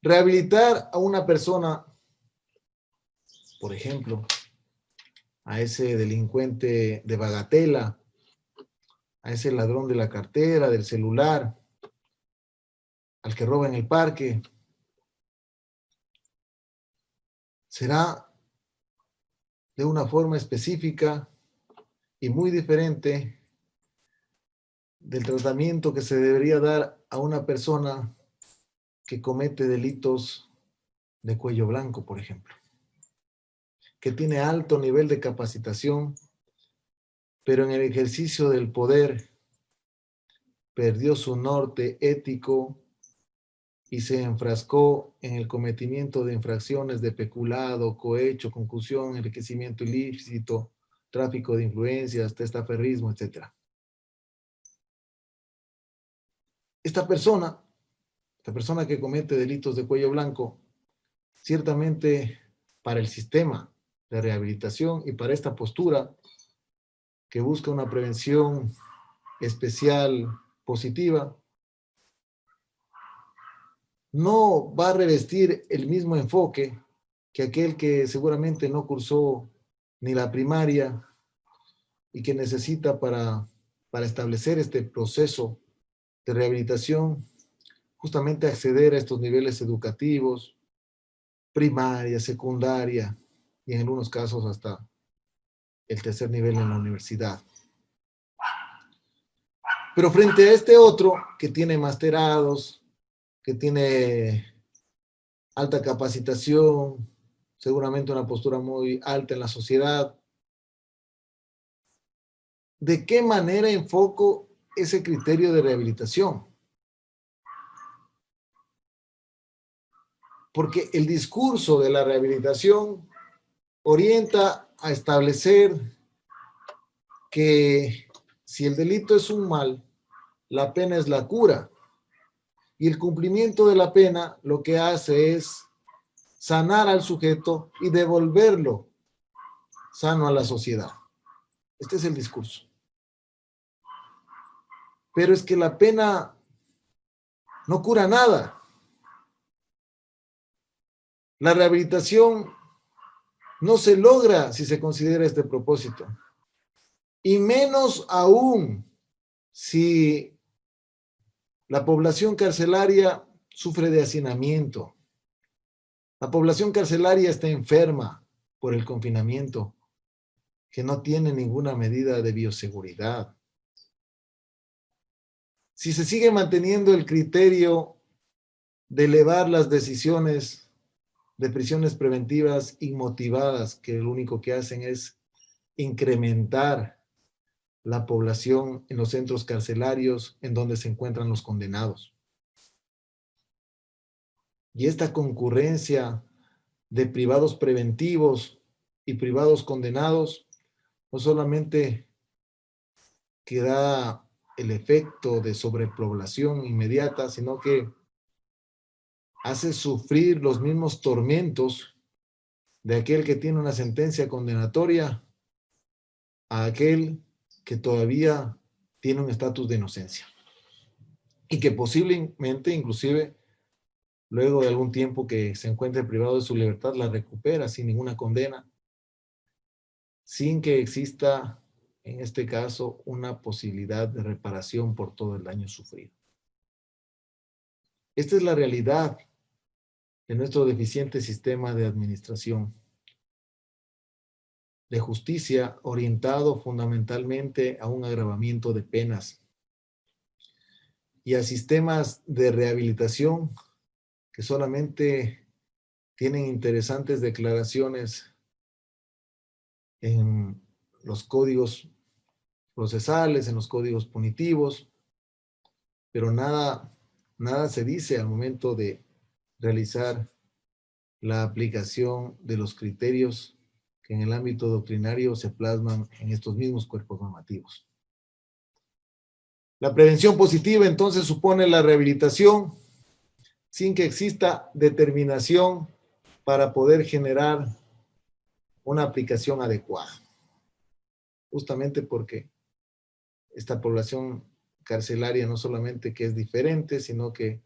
Rehabilitar a una persona, por ejemplo, a ese delincuente de bagatela, a ese ladrón de la cartera, del celular, al que roba en el parque, será de una forma específica y muy diferente del tratamiento que se debería dar a una persona que comete delitos de cuello blanco, por ejemplo, que tiene alto nivel de capacitación, pero en el ejercicio del poder perdió su norte ético y se enfrascó en el cometimiento de infracciones de peculado, cohecho, concusión, enriquecimiento ilícito, tráfico de influencias, testaferrismo, etc. Esta persona que comete delitos de cuello blanco, ciertamente para el sistema de rehabilitación y para esta postura que busca una prevención especial positiva, no va a revestir el mismo enfoque que aquel que seguramente no cursó ni la primaria y que necesita para establecer este proceso de rehabilitación, justamente acceder a estos niveles educativos, primaria, secundaria y en algunos casos hasta el tercer nivel en la universidad. Pero frente a este otro que tiene masterados, que tiene alta capacitación, seguramente una postura muy alta en la sociedad, ¿de qué manera enfoco ese criterio de rehabilitación? Porque el discurso de la rehabilitación orienta a establecer que si el delito es un mal, la pena es la cura. Y el cumplimiento de la pena lo que hace es sanar al sujeto y devolverlo sano a la sociedad. Este es el discurso. Pero es que la pena no cura nada. La rehabilitación no se logra si se considera este propósito. Y menos aún si la población carcelaria sufre de hacinamiento. La población carcelaria está enferma por el confinamiento, que no tiene ninguna medida de bioseguridad. Si se sigue manteniendo el criterio de elevar las decisiones de prisiones preventivas inmotivadas, que lo único que hacen es incrementar la población en los centros carcelarios en donde se encuentran los condenados. Y esta concurrencia de privados preventivos y privados condenados no solamente que da el efecto de sobrepoblación inmediata, sino que hace sufrir los mismos tormentos de aquel que tiene una sentencia condenatoria a aquel que todavía tiene un estatus de inocencia y que posiblemente, inclusive, luego de algún tiempo que se encuentre privado de su libertad, la recupera sin ninguna condena, sin que exista, en este caso, una posibilidad de reparación por todo el daño sufrido. Esta es la realidad de nuestro deficiente sistema de administración de justicia orientado fundamentalmente a un agravamiento de penas y a sistemas de rehabilitación que solamente tienen interesantes declaraciones en los códigos procesales, en los códigos punitivos, pero nada se dice al momento de realizar la aplicación de los criterios que en el ámbito doctrinario se plasman en estos mismos cuerpos normativos. La prevención positiva entonces supone la rehabilitación sin que exista determinación para poder generar una aplicación adecuada. Justamente porque esta población carcelaria no solamente que es diferente, sino que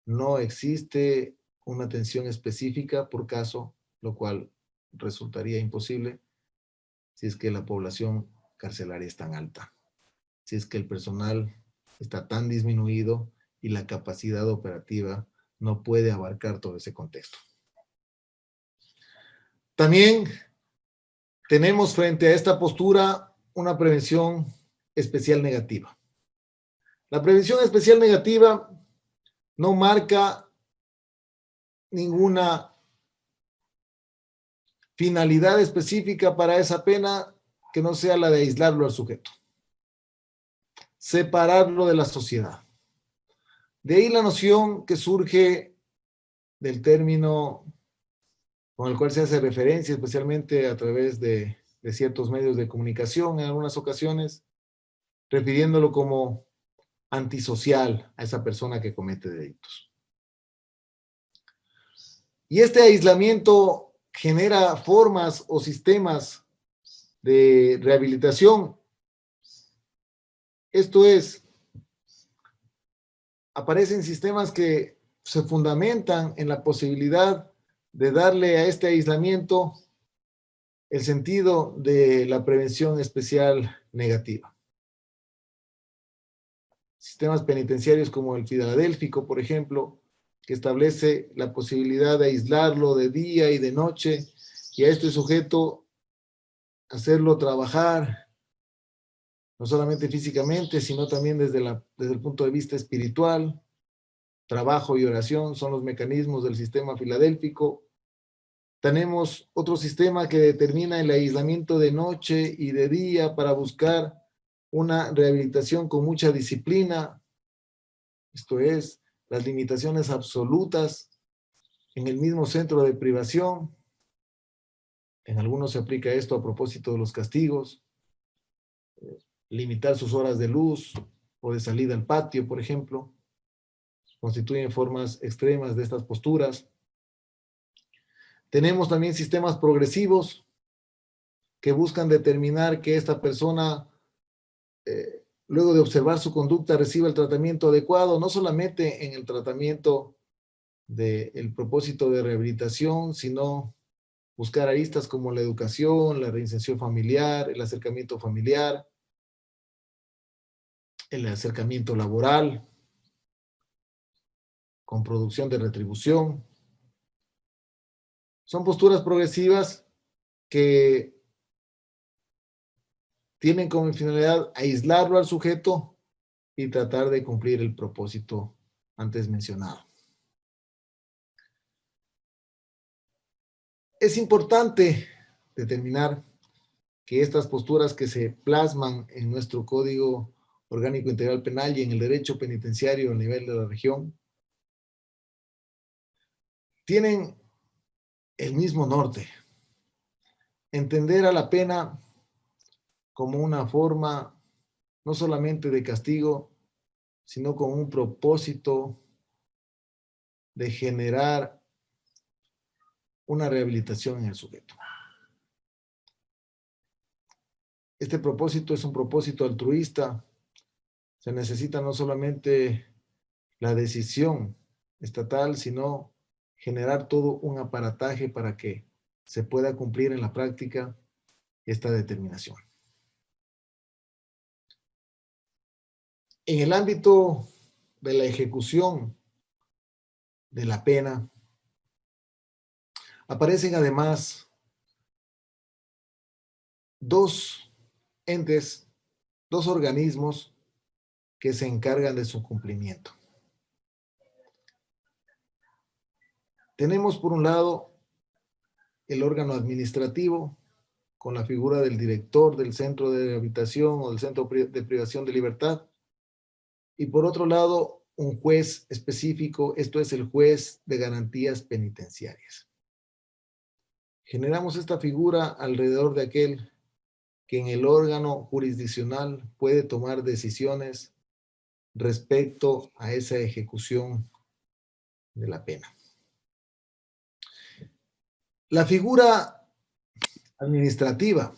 no existe una atención específica por caso, lo cual resultaría imposible si es que la población carcelaria es tan alta, si es que el personal está tan disminuido y la capacidad operativa no puede abarcar todo ese contexto. También tenemos frente a esta postura una prevención especial negativa. La prevención especial negativa no marca ninguna finalidad específica para esa pena que no sea la de aislarlo al sujeto, separarlo de la sociedad. De ahí la noción que surge del término con el cual se hace referencia, especialmente a través de ciertos medios de comunicación en algunas ocasiones, refiriéndolo como antisocial a esa persona que comete delitos. Y este aislamiento genera formas o sistemas de rehabilitación. Esto es, aparecen sistemas que se fundamentan en la posibilidad de darle a este aislamiento el sentido de la prevención especial negativa. Sistemas penitenciarios como el filadélfico, por ejemplo, que establece la posibilidad de aislarlo de día y de noche y a este sujeto hacerlo trabajar no solamente físicamente, sino también desde el punto de vista espiritual. Trabajo y oración son los mecanismos del sistema filadélfico. Tenemos otro sistema que determina el aislamiento de noche y de día para buscar una rehabilitación con mucha disciplina. Esto es, las limitaciones absolutas en el mismo centro de privación. En algunos se aplica esto a propósito de los castigos. Limitar sus horas de luz o de salida al patio, por ejemplo, constituyen formas extremas de estas posturas. Tenemos también sistemas progresivos que buscan determinar que esta persona, luego de observar su conducta, reciba el tratamiento adecuado, no solamente en el tratamiento del propósito de rehabilitación, sino buscar aristas como la educación, la reinserción familiar, el acercamiento familiar, el acercamiento laboral, con producción de retribución. Son posturas progresivas que tienen como finalidad aislarlo al sujeto y tratar de cumplir el propósito antes mencionado. Es importante determinar que estas posturas que se plasman en nuestro Código Orgánico Integral Penal y en el derecho penitenciario a nivel de la región tienen el mismo norte: entender a la pena como una forma no solamente de castigo, sino con un propósito de generar una rehabilitación en el sujeto. Este propósito es un propósito altruista Se necesita no solamente la decisión estatal, sino generar todo un aparataje para que se pueda cumplir en la práctica esta determinación. En el ámbito de la ejecución de la pena, aparecen además dos entes, dos organismos que se encargan de su cumplimiento. Tenemos por un lado el órgano administrativo con la figura del director del centro de rehabilitación o del centro de privación de libertad, y por otro lado un juez específico, esto es el juez de garantías penitenciarias. Generamos esta figura alrededor de aquel que en el órgano jurisdiccional puede tomar decisiones respecto a esa ejecución de la pena. La figura administrativa,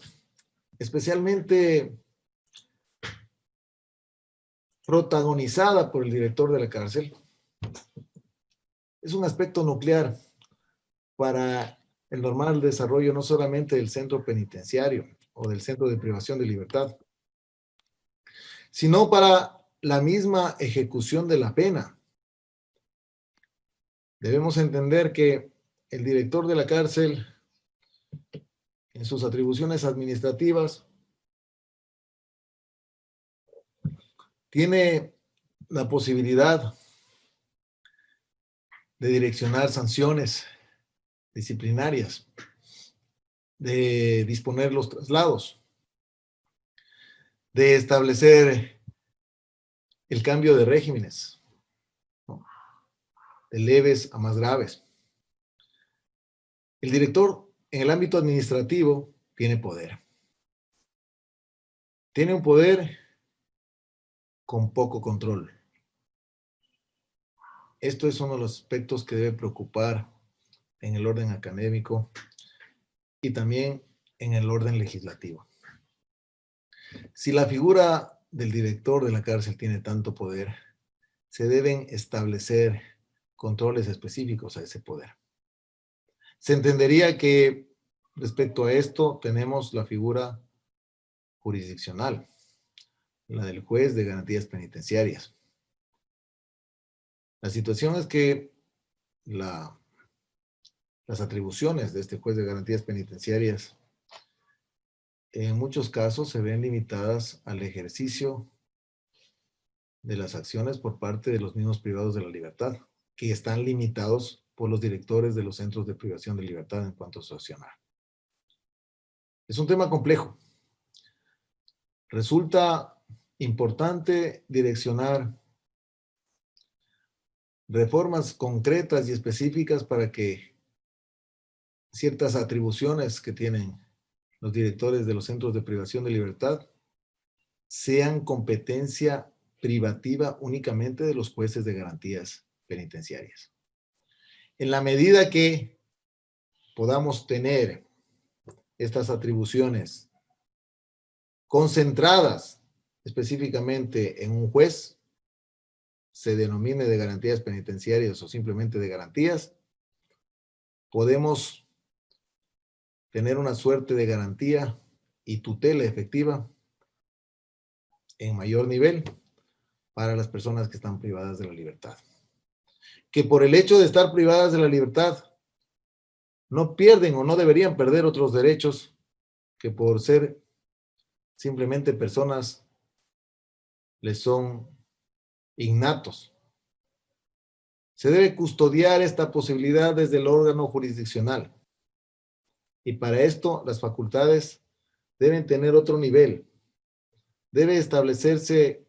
especialmente protagonizada por el director de la cárcel, es un aspecto nuclear para el normal desarrollo no solamente del centro penitenciario o del centro de privación de libertad, sino para la misma ejecución de la pena. Debemos entender que el director de la cárcel, en sus atribuciones administrativas, tiene la posibilidad de direccionar sanciones disciplinarias, de disponer los traslados, de establecer el cambio de regímenes, ¿no?, de leves a más graves. El director en el ámbito administrativo tiene poder. Tiene un poder con poco control. Esto es uno de los aspectos que debe preocupar en el orden académico y también en el orden legislativo. Si la figura del director de la cárcel tiene tanto poder, se deben establecer controles específicos a ese poder. Se entendería que respecto a esto tenemos la figura jurisdiccional, la del juez de garantías penitenciarias. La situación es que las atribuciones de este juez de garantías penitenciarias en muchos casos se ven limitadas al ejercicio de las acciones por parte de los mismos privados de la libertad, que están limitados por los directores de los centros de privación de libertad en cuanto a su accionar. Es un tema complejo. Resulta importante direccionar reformas concretas y específicas para que ciertas atribuciones que tienen los directores de los centros de privación de libertad sean competencia privativa únicamente de los jueces de garantías penitenciarias. En la medida que podamos tener estas atribuciones concentradas específicamente en un juez, se denomine de garantías penitenciarias o simplemente de garantías, podemos tener una suerte de garantía y tutela efectiva en mayor nivel para las personas que están privadas de la libertad. Que por el hecho de estar privadas de la libertad no pierden o no deberían perder otros derechos que por ser simplemente personas les son innatos. Se debe custodiar esta posibilidad desde el órgano jurisdiccional. Y para esto las facultades deben tener otro nivel. Debe establecerse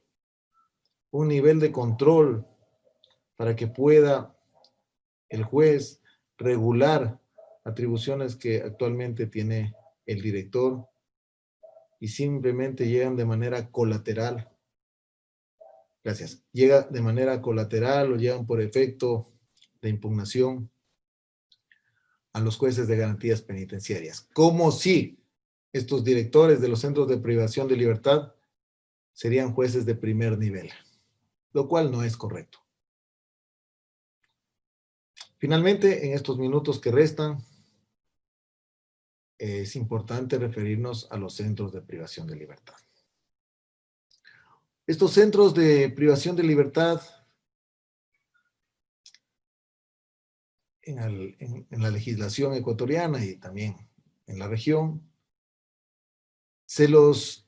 un nivel de control para que pueda el juez regular atribuciones que actualmente tiene el director y simplemente llegan de manera colateral. Gracias. Llega de manera colateral o llegan por efecto de impugnación a los jueces de garantías penitenciarias. Como si estos directores de los centros de privación de libertad serían jueces de primer nivel, lo cual no es correcto. Finalmente, en estos minutos que restan, es importante referirnos a los centros de privación de libertad. Estos centros de privación de libertad en la legislación ecuatoriana y también en la región, se los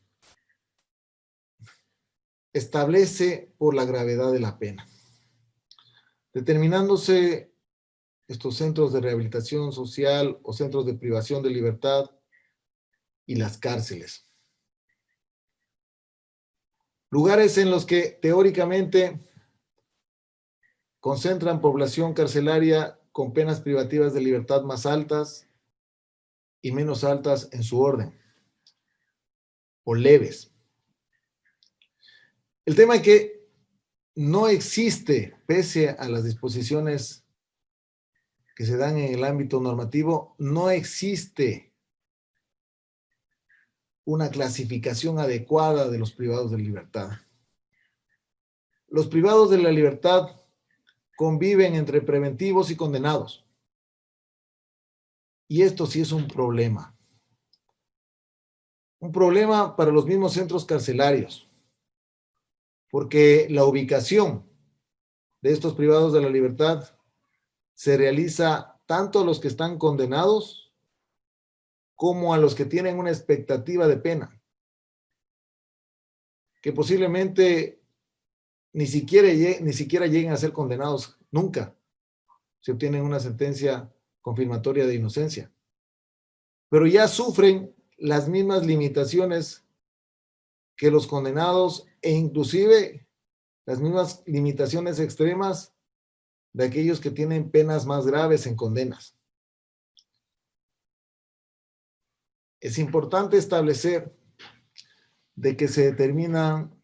establece por la gravedad de la pena, determinándose estos centros de rehabilitación social o centros de privación de libertad y las cárceles. Lugares en los que teóricamente concentran población carcelaria con penas privativas de libertad más altas y menos altas en su orden, o leves. El tema es que no existe, pese a las disposiciones que se dan en el ámbito normativo, no existe una clasificación adecuada de los privados de libertad. Los privados de la libertad conviven entre preventivos y condenados. Y esto sí es un problema. Un problema para los mismos centros carcelarios, porque la ubicación de estos privados de la libertad se realiza tanto a los que están condenados como a los que tienen una expectativa de pena, que posiblemente ni siquiera lleguen a ser condenados nunca. Se obtiene una sentencia confirmatoria de inocencia, pero ya sufren las mismas limitaciones que los condenados e inclusive las mismas limitaciones extremas de aquellos que tienen penas más graves en condenas. Es importante establecer de que se determinan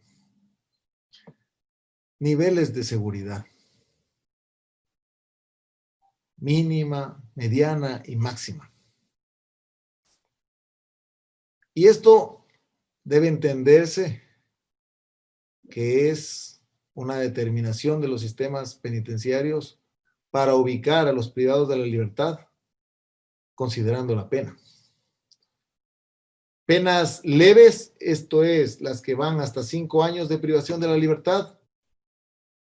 niveles de seguridad mínima, mediana y máxima. Y esto debe entenderse que es una determinación de los sistemas penitenciarios para ubicar a los privados de la libertad considerando la pena. Penas leves, esto es, las que van hasta 5 años de privación de la libertad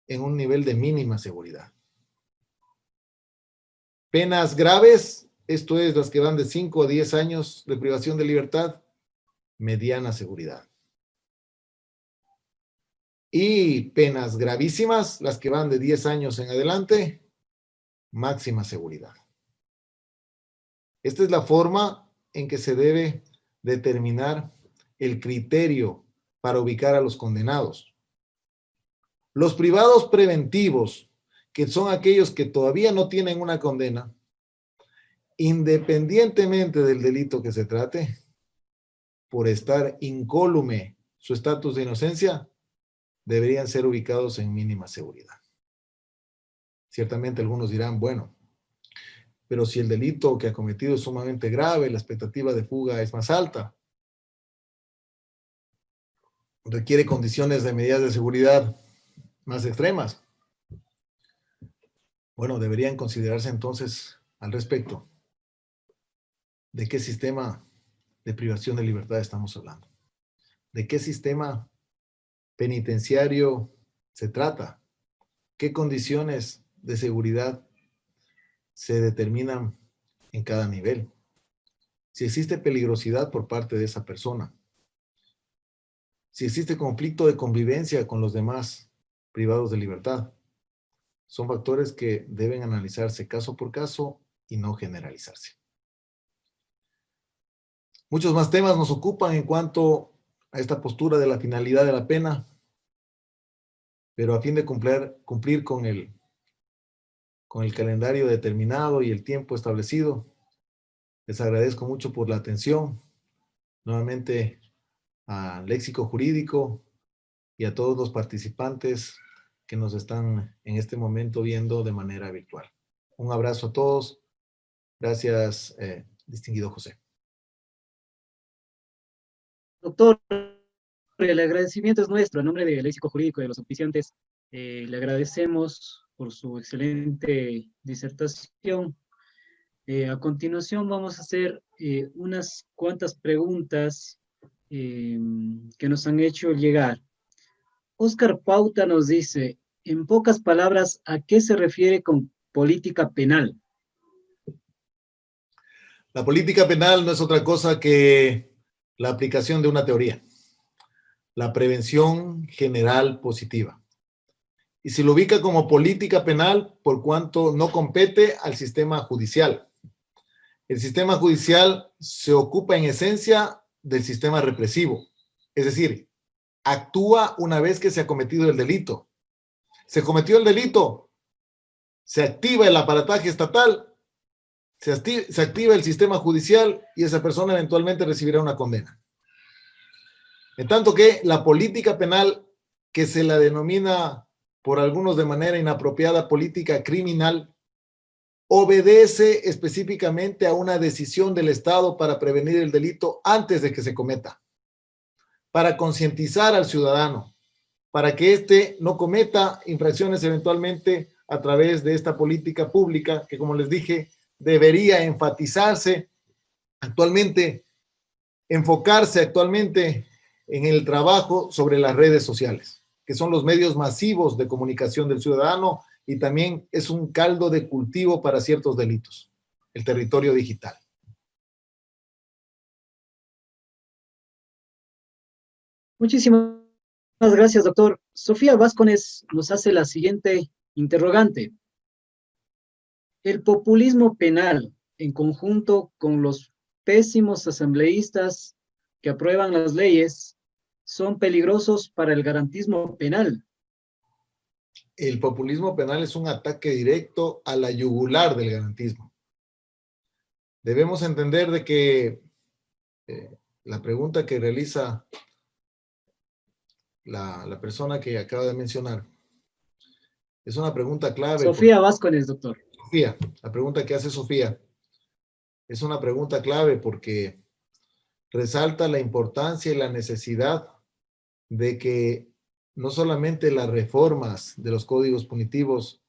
en un nivel de mínima seguridad. Penas graves, esto es, las que van de 5 a 10 años de privación de libertad, mediana seguridad. Y penas gravísimas, las que van de 10 años en adelante, máxima seguridad. Esta es la forma en que se debe determinar el criterio para ubicar a los condenados. Los privados preventivos, que son aquellos que todavía no tienen una condena, independientemente del delito que se trate, por estar incólume su estatus de inocencia, deberían ser ubicados en mínima seguridad. Ciertamente algunos dirán, bueno, pero si el delito que ha cometido es sumamente grave, la expectativa de fuga es más alta, requiere condiciones de medidas de seguridad más extremas. Bueno, deberían considerarse entonces al respecto de qué sistema de privación de libertad estamos hablando, de qué sistema penitenciario se trata, qué condiciones de seguridad se determinan en cada nivel, si existe peligrosidad por parte de esa persona, si existe conflicto de convivencia con los demás privados de libertad. Son factores que deben analizarse caso por caso y no generalizarse. Muchos más temas nos ocupan en cuanto a esta postura de la finalidad de la pena, pero a fin de cumplir con el calendario determinado y el tiempo establecido, les agradezco mucho por la atención. Nuevamente al léxico jurídico y a todos los participantes que nos están en este momento viendo de manera virtual. Un abrazo a todos. Gracias, distinguido José. Doctor, el agradecimiento es nuestro, a nombre del léxico jurídico de los oficiantes. Le agradecemos por su excelente disertación. A continuación vamos a hacer unas cuantas preguntas que nos han hecho llegar. Oscar Pauta nos dice, en pocas palabras, ¿a qué se refiere con política penal? La política penal no es otra cosa que la aplicación de una teoría, la prevención general positiva. Y se lo ubica como política penal por cuanto no compete al sistema judicial. El sistema judicial se ocupa en esencia del sistema represivo, es decir, actúa una vez que se ha cometido el delito. Se cometió el delito, se activa el aparataje estatal, se activa el sistema judicial y esa persona eventualmente recibirá una condena. En tanto que la política penal, que se la denomina por algunos de manera inapropiada política criminal, obedece específicamente a una decisión del Estado para prevenir el delito antes de que se cometa, para concientizar al ciudadano, para que éste no cometa infracciones eventualmente a través de esta política pública que, como les dije, debería enfatizarse actualmente, enfocarse actualmente en el trabajo sobre las redes sociales, que son los medios masivos de comunicación del ciudadano y también es un caldo de cultivo para ciertos delitos, el territorio digital. Muchísimas gracias, doctor. Sofía Vázquez nos hace la siguiente interrogante. El populismo penal, en conjunto con los pésimos asambleístas que aprueban las leyes, son peligrosos para el garantismo penal. El populismo penal es un ataque directo a la yugular del garantismo. Debemos entender de que la pregunta que realiza la persona que acaba de mencionar es una pregunta clave. Sofía Vázquez, doctor. Sofía, la pregunta que hace Sofía es una pregunta clave porque resalta la importancia y la necesidad de que no solamente las reformas de los códigos punitivos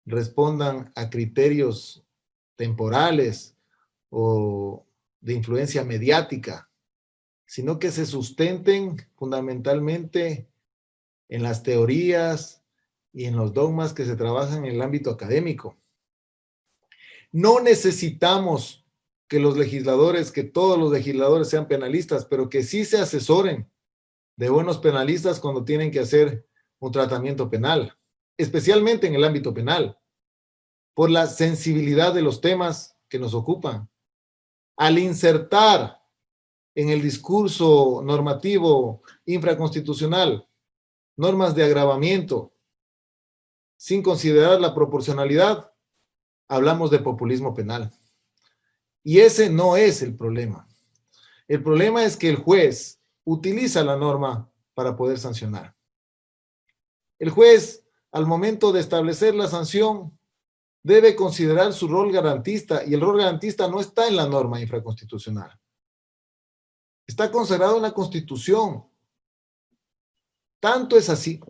respondan a criterios temporales o de influencia mediática, sino que se sustenten fundamentalmente en las teorías y en los dogmas que se trabajan en el ámbito académico. No necesitamos que los legisladores, que todos los legisladores sean penalistas, pero que sí se asesoren de buenos penalistas cuando tienen que hacer un tratamiento penal, especialmente en el ámbito penal, por la sensibilidad de los temas que nos ocupan. Al insertar en el discurso normativo infraconstitucional normas de agravamiento sin considerar la proporcionalidad, hablamos de populismo penal. Y ese no es el problema. El problema es que el juez utiliza la norma para poder sancionar. El juez, al momento de establecer la sanción, debe considerar su rol garantista, y el rol garantista no está en la norma infraconstitucional. Está consagrado en la Constitución. Tanto es así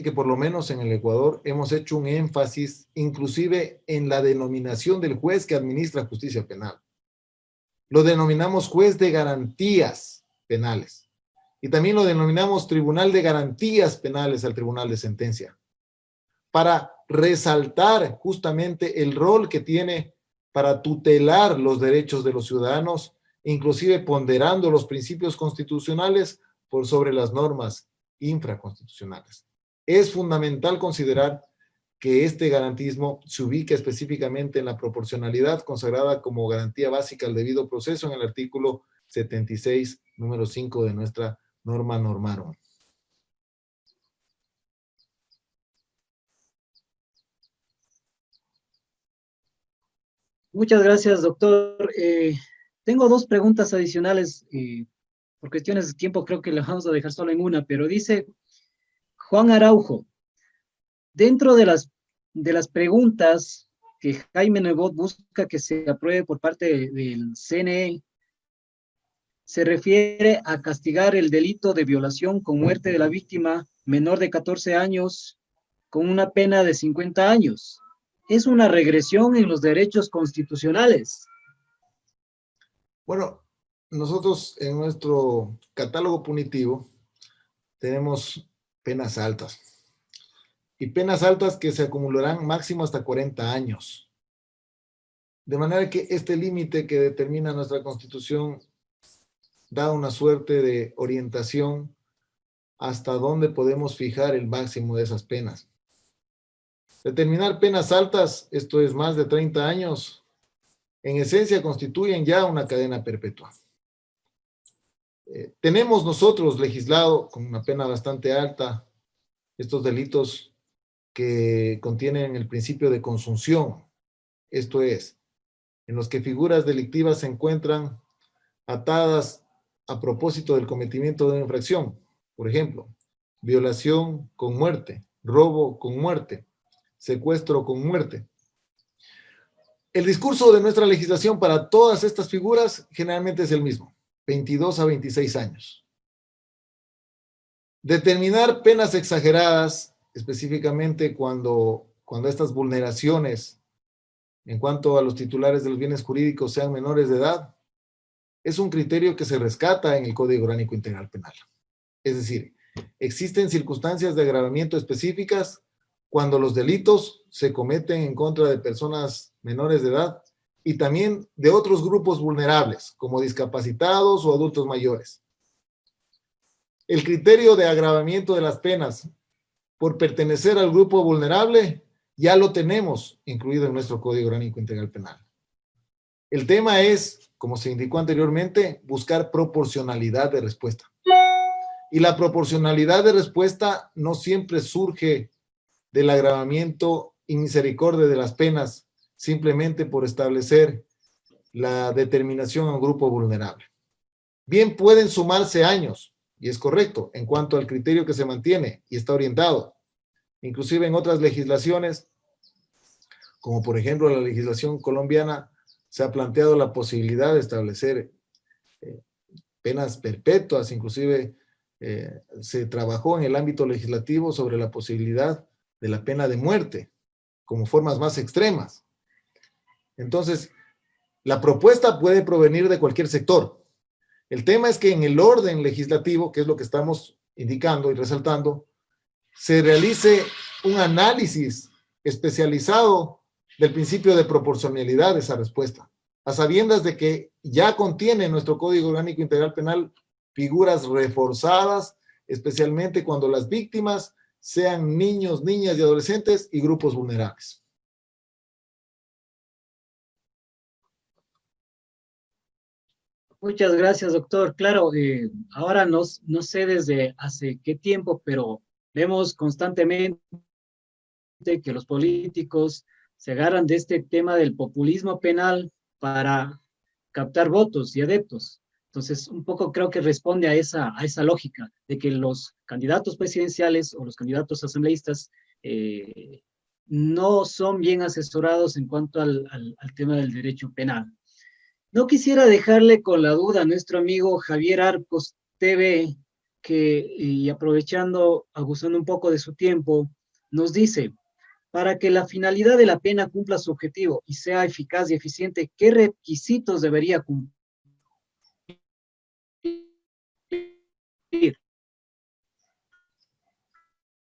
que por lo menos en el Ecuador hemos hecho un énfasis inclusive en la denominación del juez que administra justicia penal. Lo denominamos juez de garantías penales y también lo denominamos tribunal de garantías penales al tribunal de sentencia, para resaltar justamente el rol que tiene para tutelar los derechos de los ciudadanos, inclusive ponderando los principios constitucionales por sobre las normas infraconstitucionales. Es fundamental considerar que este garantismo se ubica específicamente en la proporcionalidad consagrada como garantía básica al debido proceso en el artículo 76, número 5 de nuestra norma normarum. Muchas gracias, doctor. Tengo dos preguntas adicionales. Por cuestiones de tiempo creo que la vamos a dejar solo en una, pero dice Juan Araujo, dentro de las preguntas que Jaime Nebot busca que se apruebe por parte del CNE, se refiere a castigar el delito de violación con muerte de la víctima menor de 14 años con una pena de 50 años. Es una regresión en los derechos constitucionales. Bueno, nosotros en nuestro catálogo punitivo tenemos penas altas. Y penas altas que se acumularán máximo hasta 40 años. De manera que este límite que determina nuestra Constitución da una suerte de orientación hasta dónde podemos fijar el máximo de esas penas. Determinar penas altas, esto es más de 30 años, en esencia constituyen ya una cadena perpetua. Tenemos nosotros legislado con una pena bastante alta estos delitos que contienen el principio de consunción, esto es, en los que figuras delictivas se encuentran atadas a propósito del cometimiento de una infracción. Por ejemplo, violación con muerte, robo con muerte, secuestro con muerte. El discurso de nuestra legislación para todas estas figuras generalmente es el mismo, 22 a 26 años. Determinar penas exageradas, específicamente cuando estas vulneraciones en cuanto a los titulares de los bienes jurídicos sean menores de edad, es un criterio que se rescata en el Código Orgánico Integral Penal. Es decir, existen circunstancias de agravamiento específicas cuando los delitos se cometen en contra de personas menores de edad y también de otros grupos vulnerables, como discapacitados o adultos mayores. El criterio de agravamiento de las penas por pertenecer al grupo vulnerable ya lo tenemos incluido en nuestro Código Orgánico Integral Penal. El tema es, como se indicó anteriormente, buscar proporcionalidad de respuesta. Y la proporcionalidad de respuesta no siempre surge del agravamiento y misericordia de las penas, simplemente por establecer la determinación a un grupo vulnerable. Bien pueden sumarse años, y es correcto, en cuanto al criterio que se mantiene y está orientado. Inclusive en otras legislaciones, como por ejemplo la legislación colombiana, se ha planteado la posibilidad de establecer penas perpetuas, inclusive se trabajó en el ámbito legislativo sobre la posibilidad de la pena de muerte, como formas más extremas. Entonces, la propuesta puede provenir de cualquier sector. El tema es que en el orden legislativo, que es lo que estamos indicando y resaltando, se realice un análisis especializado del principio de proporcionalidad de esa respuesta, a sabiendas de que ya contiene nuestro Código Orgánico Integral Penal figuras reforzadas, especialmente cuando las víctimas sean niños, niñas y adolescentes y grupos vulnerables. Muchas gracias, doctor. Claro, ahora no sé desde hace qué tiempo, pero vemos constantemente que los políticos se agarran de este tema del populismo penal para captar votos y adeptos. Entonces, un poco creo que responde a esa lógica de que los candidatos presidenciales o los candidatos asambleístas no son bien asesorados en cuanto al tema del derecho penal. No quisiera dejarle con la duda a nuestro amigo Javier Arcos TV, que, y aprovechando, abusando un poco de su tiempo, nos dice, para que la finalidad de la pena cumpla su objetivo y sea eficaz y eficiente, ¿qué requisitos debería cumplir?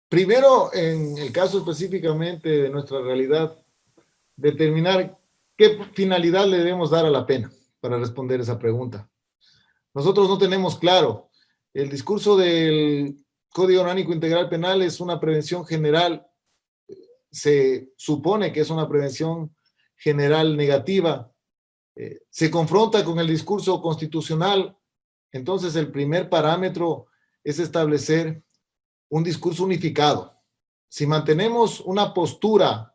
Primero, en el caso específicamente de nuestra realidad, determinar qué finalidad le debemos dar a la pena para responder esa pregunta. Nosotros no tenemos claro. El discurso del Código Orgánico Integral Penal es una prevención general. Se supone que es una prevención general negativa. Se confronta con el discurso constitucional. Entonces, el primer parámetro es establecer un discurso unificado. Si mantenemos una postura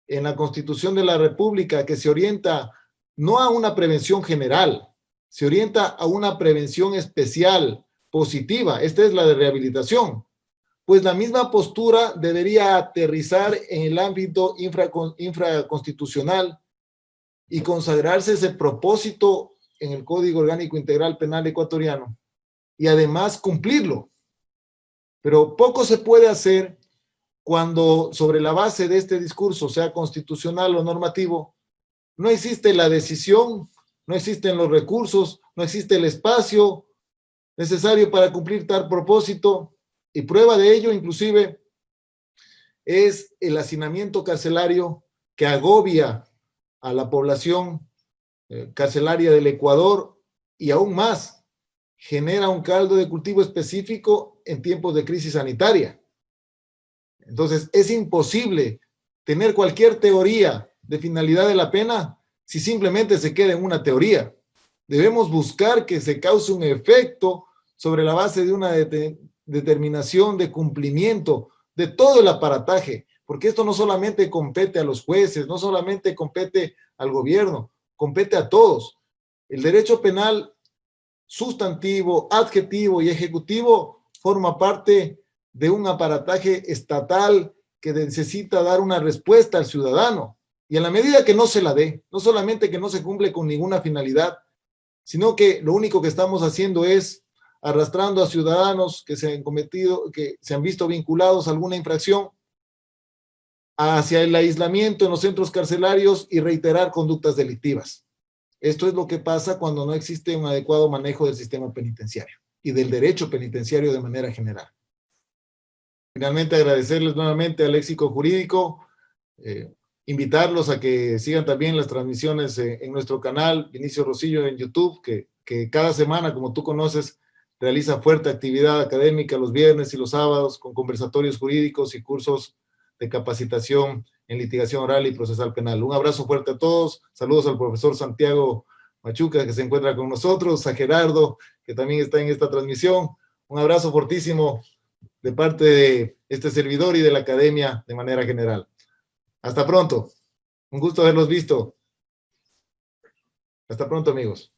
en la Constitución de la República que se orienta no a una prevención general, se orienta a una prevención especial, positiva, esta es la de rehabilitación, pues la misma postura debería aterrizar en el ámbito infraconstitucional y consagrarse ese propósito en el Código Orgánico Integral Penal ecuatoriano y además cumplirlo. Pero poco se puede hacer cuando sobre la base de este discurso, sea constitucional o normativo, no existe la decisión, no existen los recursos, no existe el espacio necesario para cumplir tal propósito, y prueba de ello inclusive es el hacinamiento carcelario que agobia a la población carcelaria del Ecuador y aún más genera un caldo de cultivo específico en tiempos de crisis sanitaria. Entonces es imposible tener cualquier teoría de finalidad de la pena si simplemente se queda en una teoría. Debemos buscar que se cause un efecto sobre la base de una determinación de cumplimiento de todo el aparataje, porque esto no solamente compete a los jueces, no solamente compete al gobierno, compete a todos. El derecho penal sustantivo, adjetivo y ejecutivo forma parte de un aparataje estatal que necesita dar una respuesta al ciudadano. Y en la medida que no se la dé, no solamente que no se cumple con ninguna finalidad, sino que lo único que estamos haciendo es arrastrando a ciudadanos que se han cometido, que se han visto vinculados a alguna infracción hacia el aislamiento en los centros carcelarios y reiterar conductas delictivas. Esto es lo que pasa cuando no existe un adecuado manejo del sistema penitenciario y del derecho penitenciario de manera general. Finalmente, agradecerles nuevamente al Léxico Jurídico, invitarlos a que sigan también las transmisiones en nuestro canal, Vinicio Rosillo en YouTube, que cada semana, como tú conoces, realiza fuerte actividad académica los viernes y los sábados con conversatorios jurídicos y cursos de capacitación en litigación oral y procesal penal. Un abrazo fuerte a todos, saludos al profesor Santiago Machuca, que se encuentra con nosotros, a Gerardo, que también está en esta transmisión. Un abrazo fortísimo de parte de este servidor y de la academia de manera general. Hasta pronto. Un gusto haberlos visto. Hasta pronto, amigos.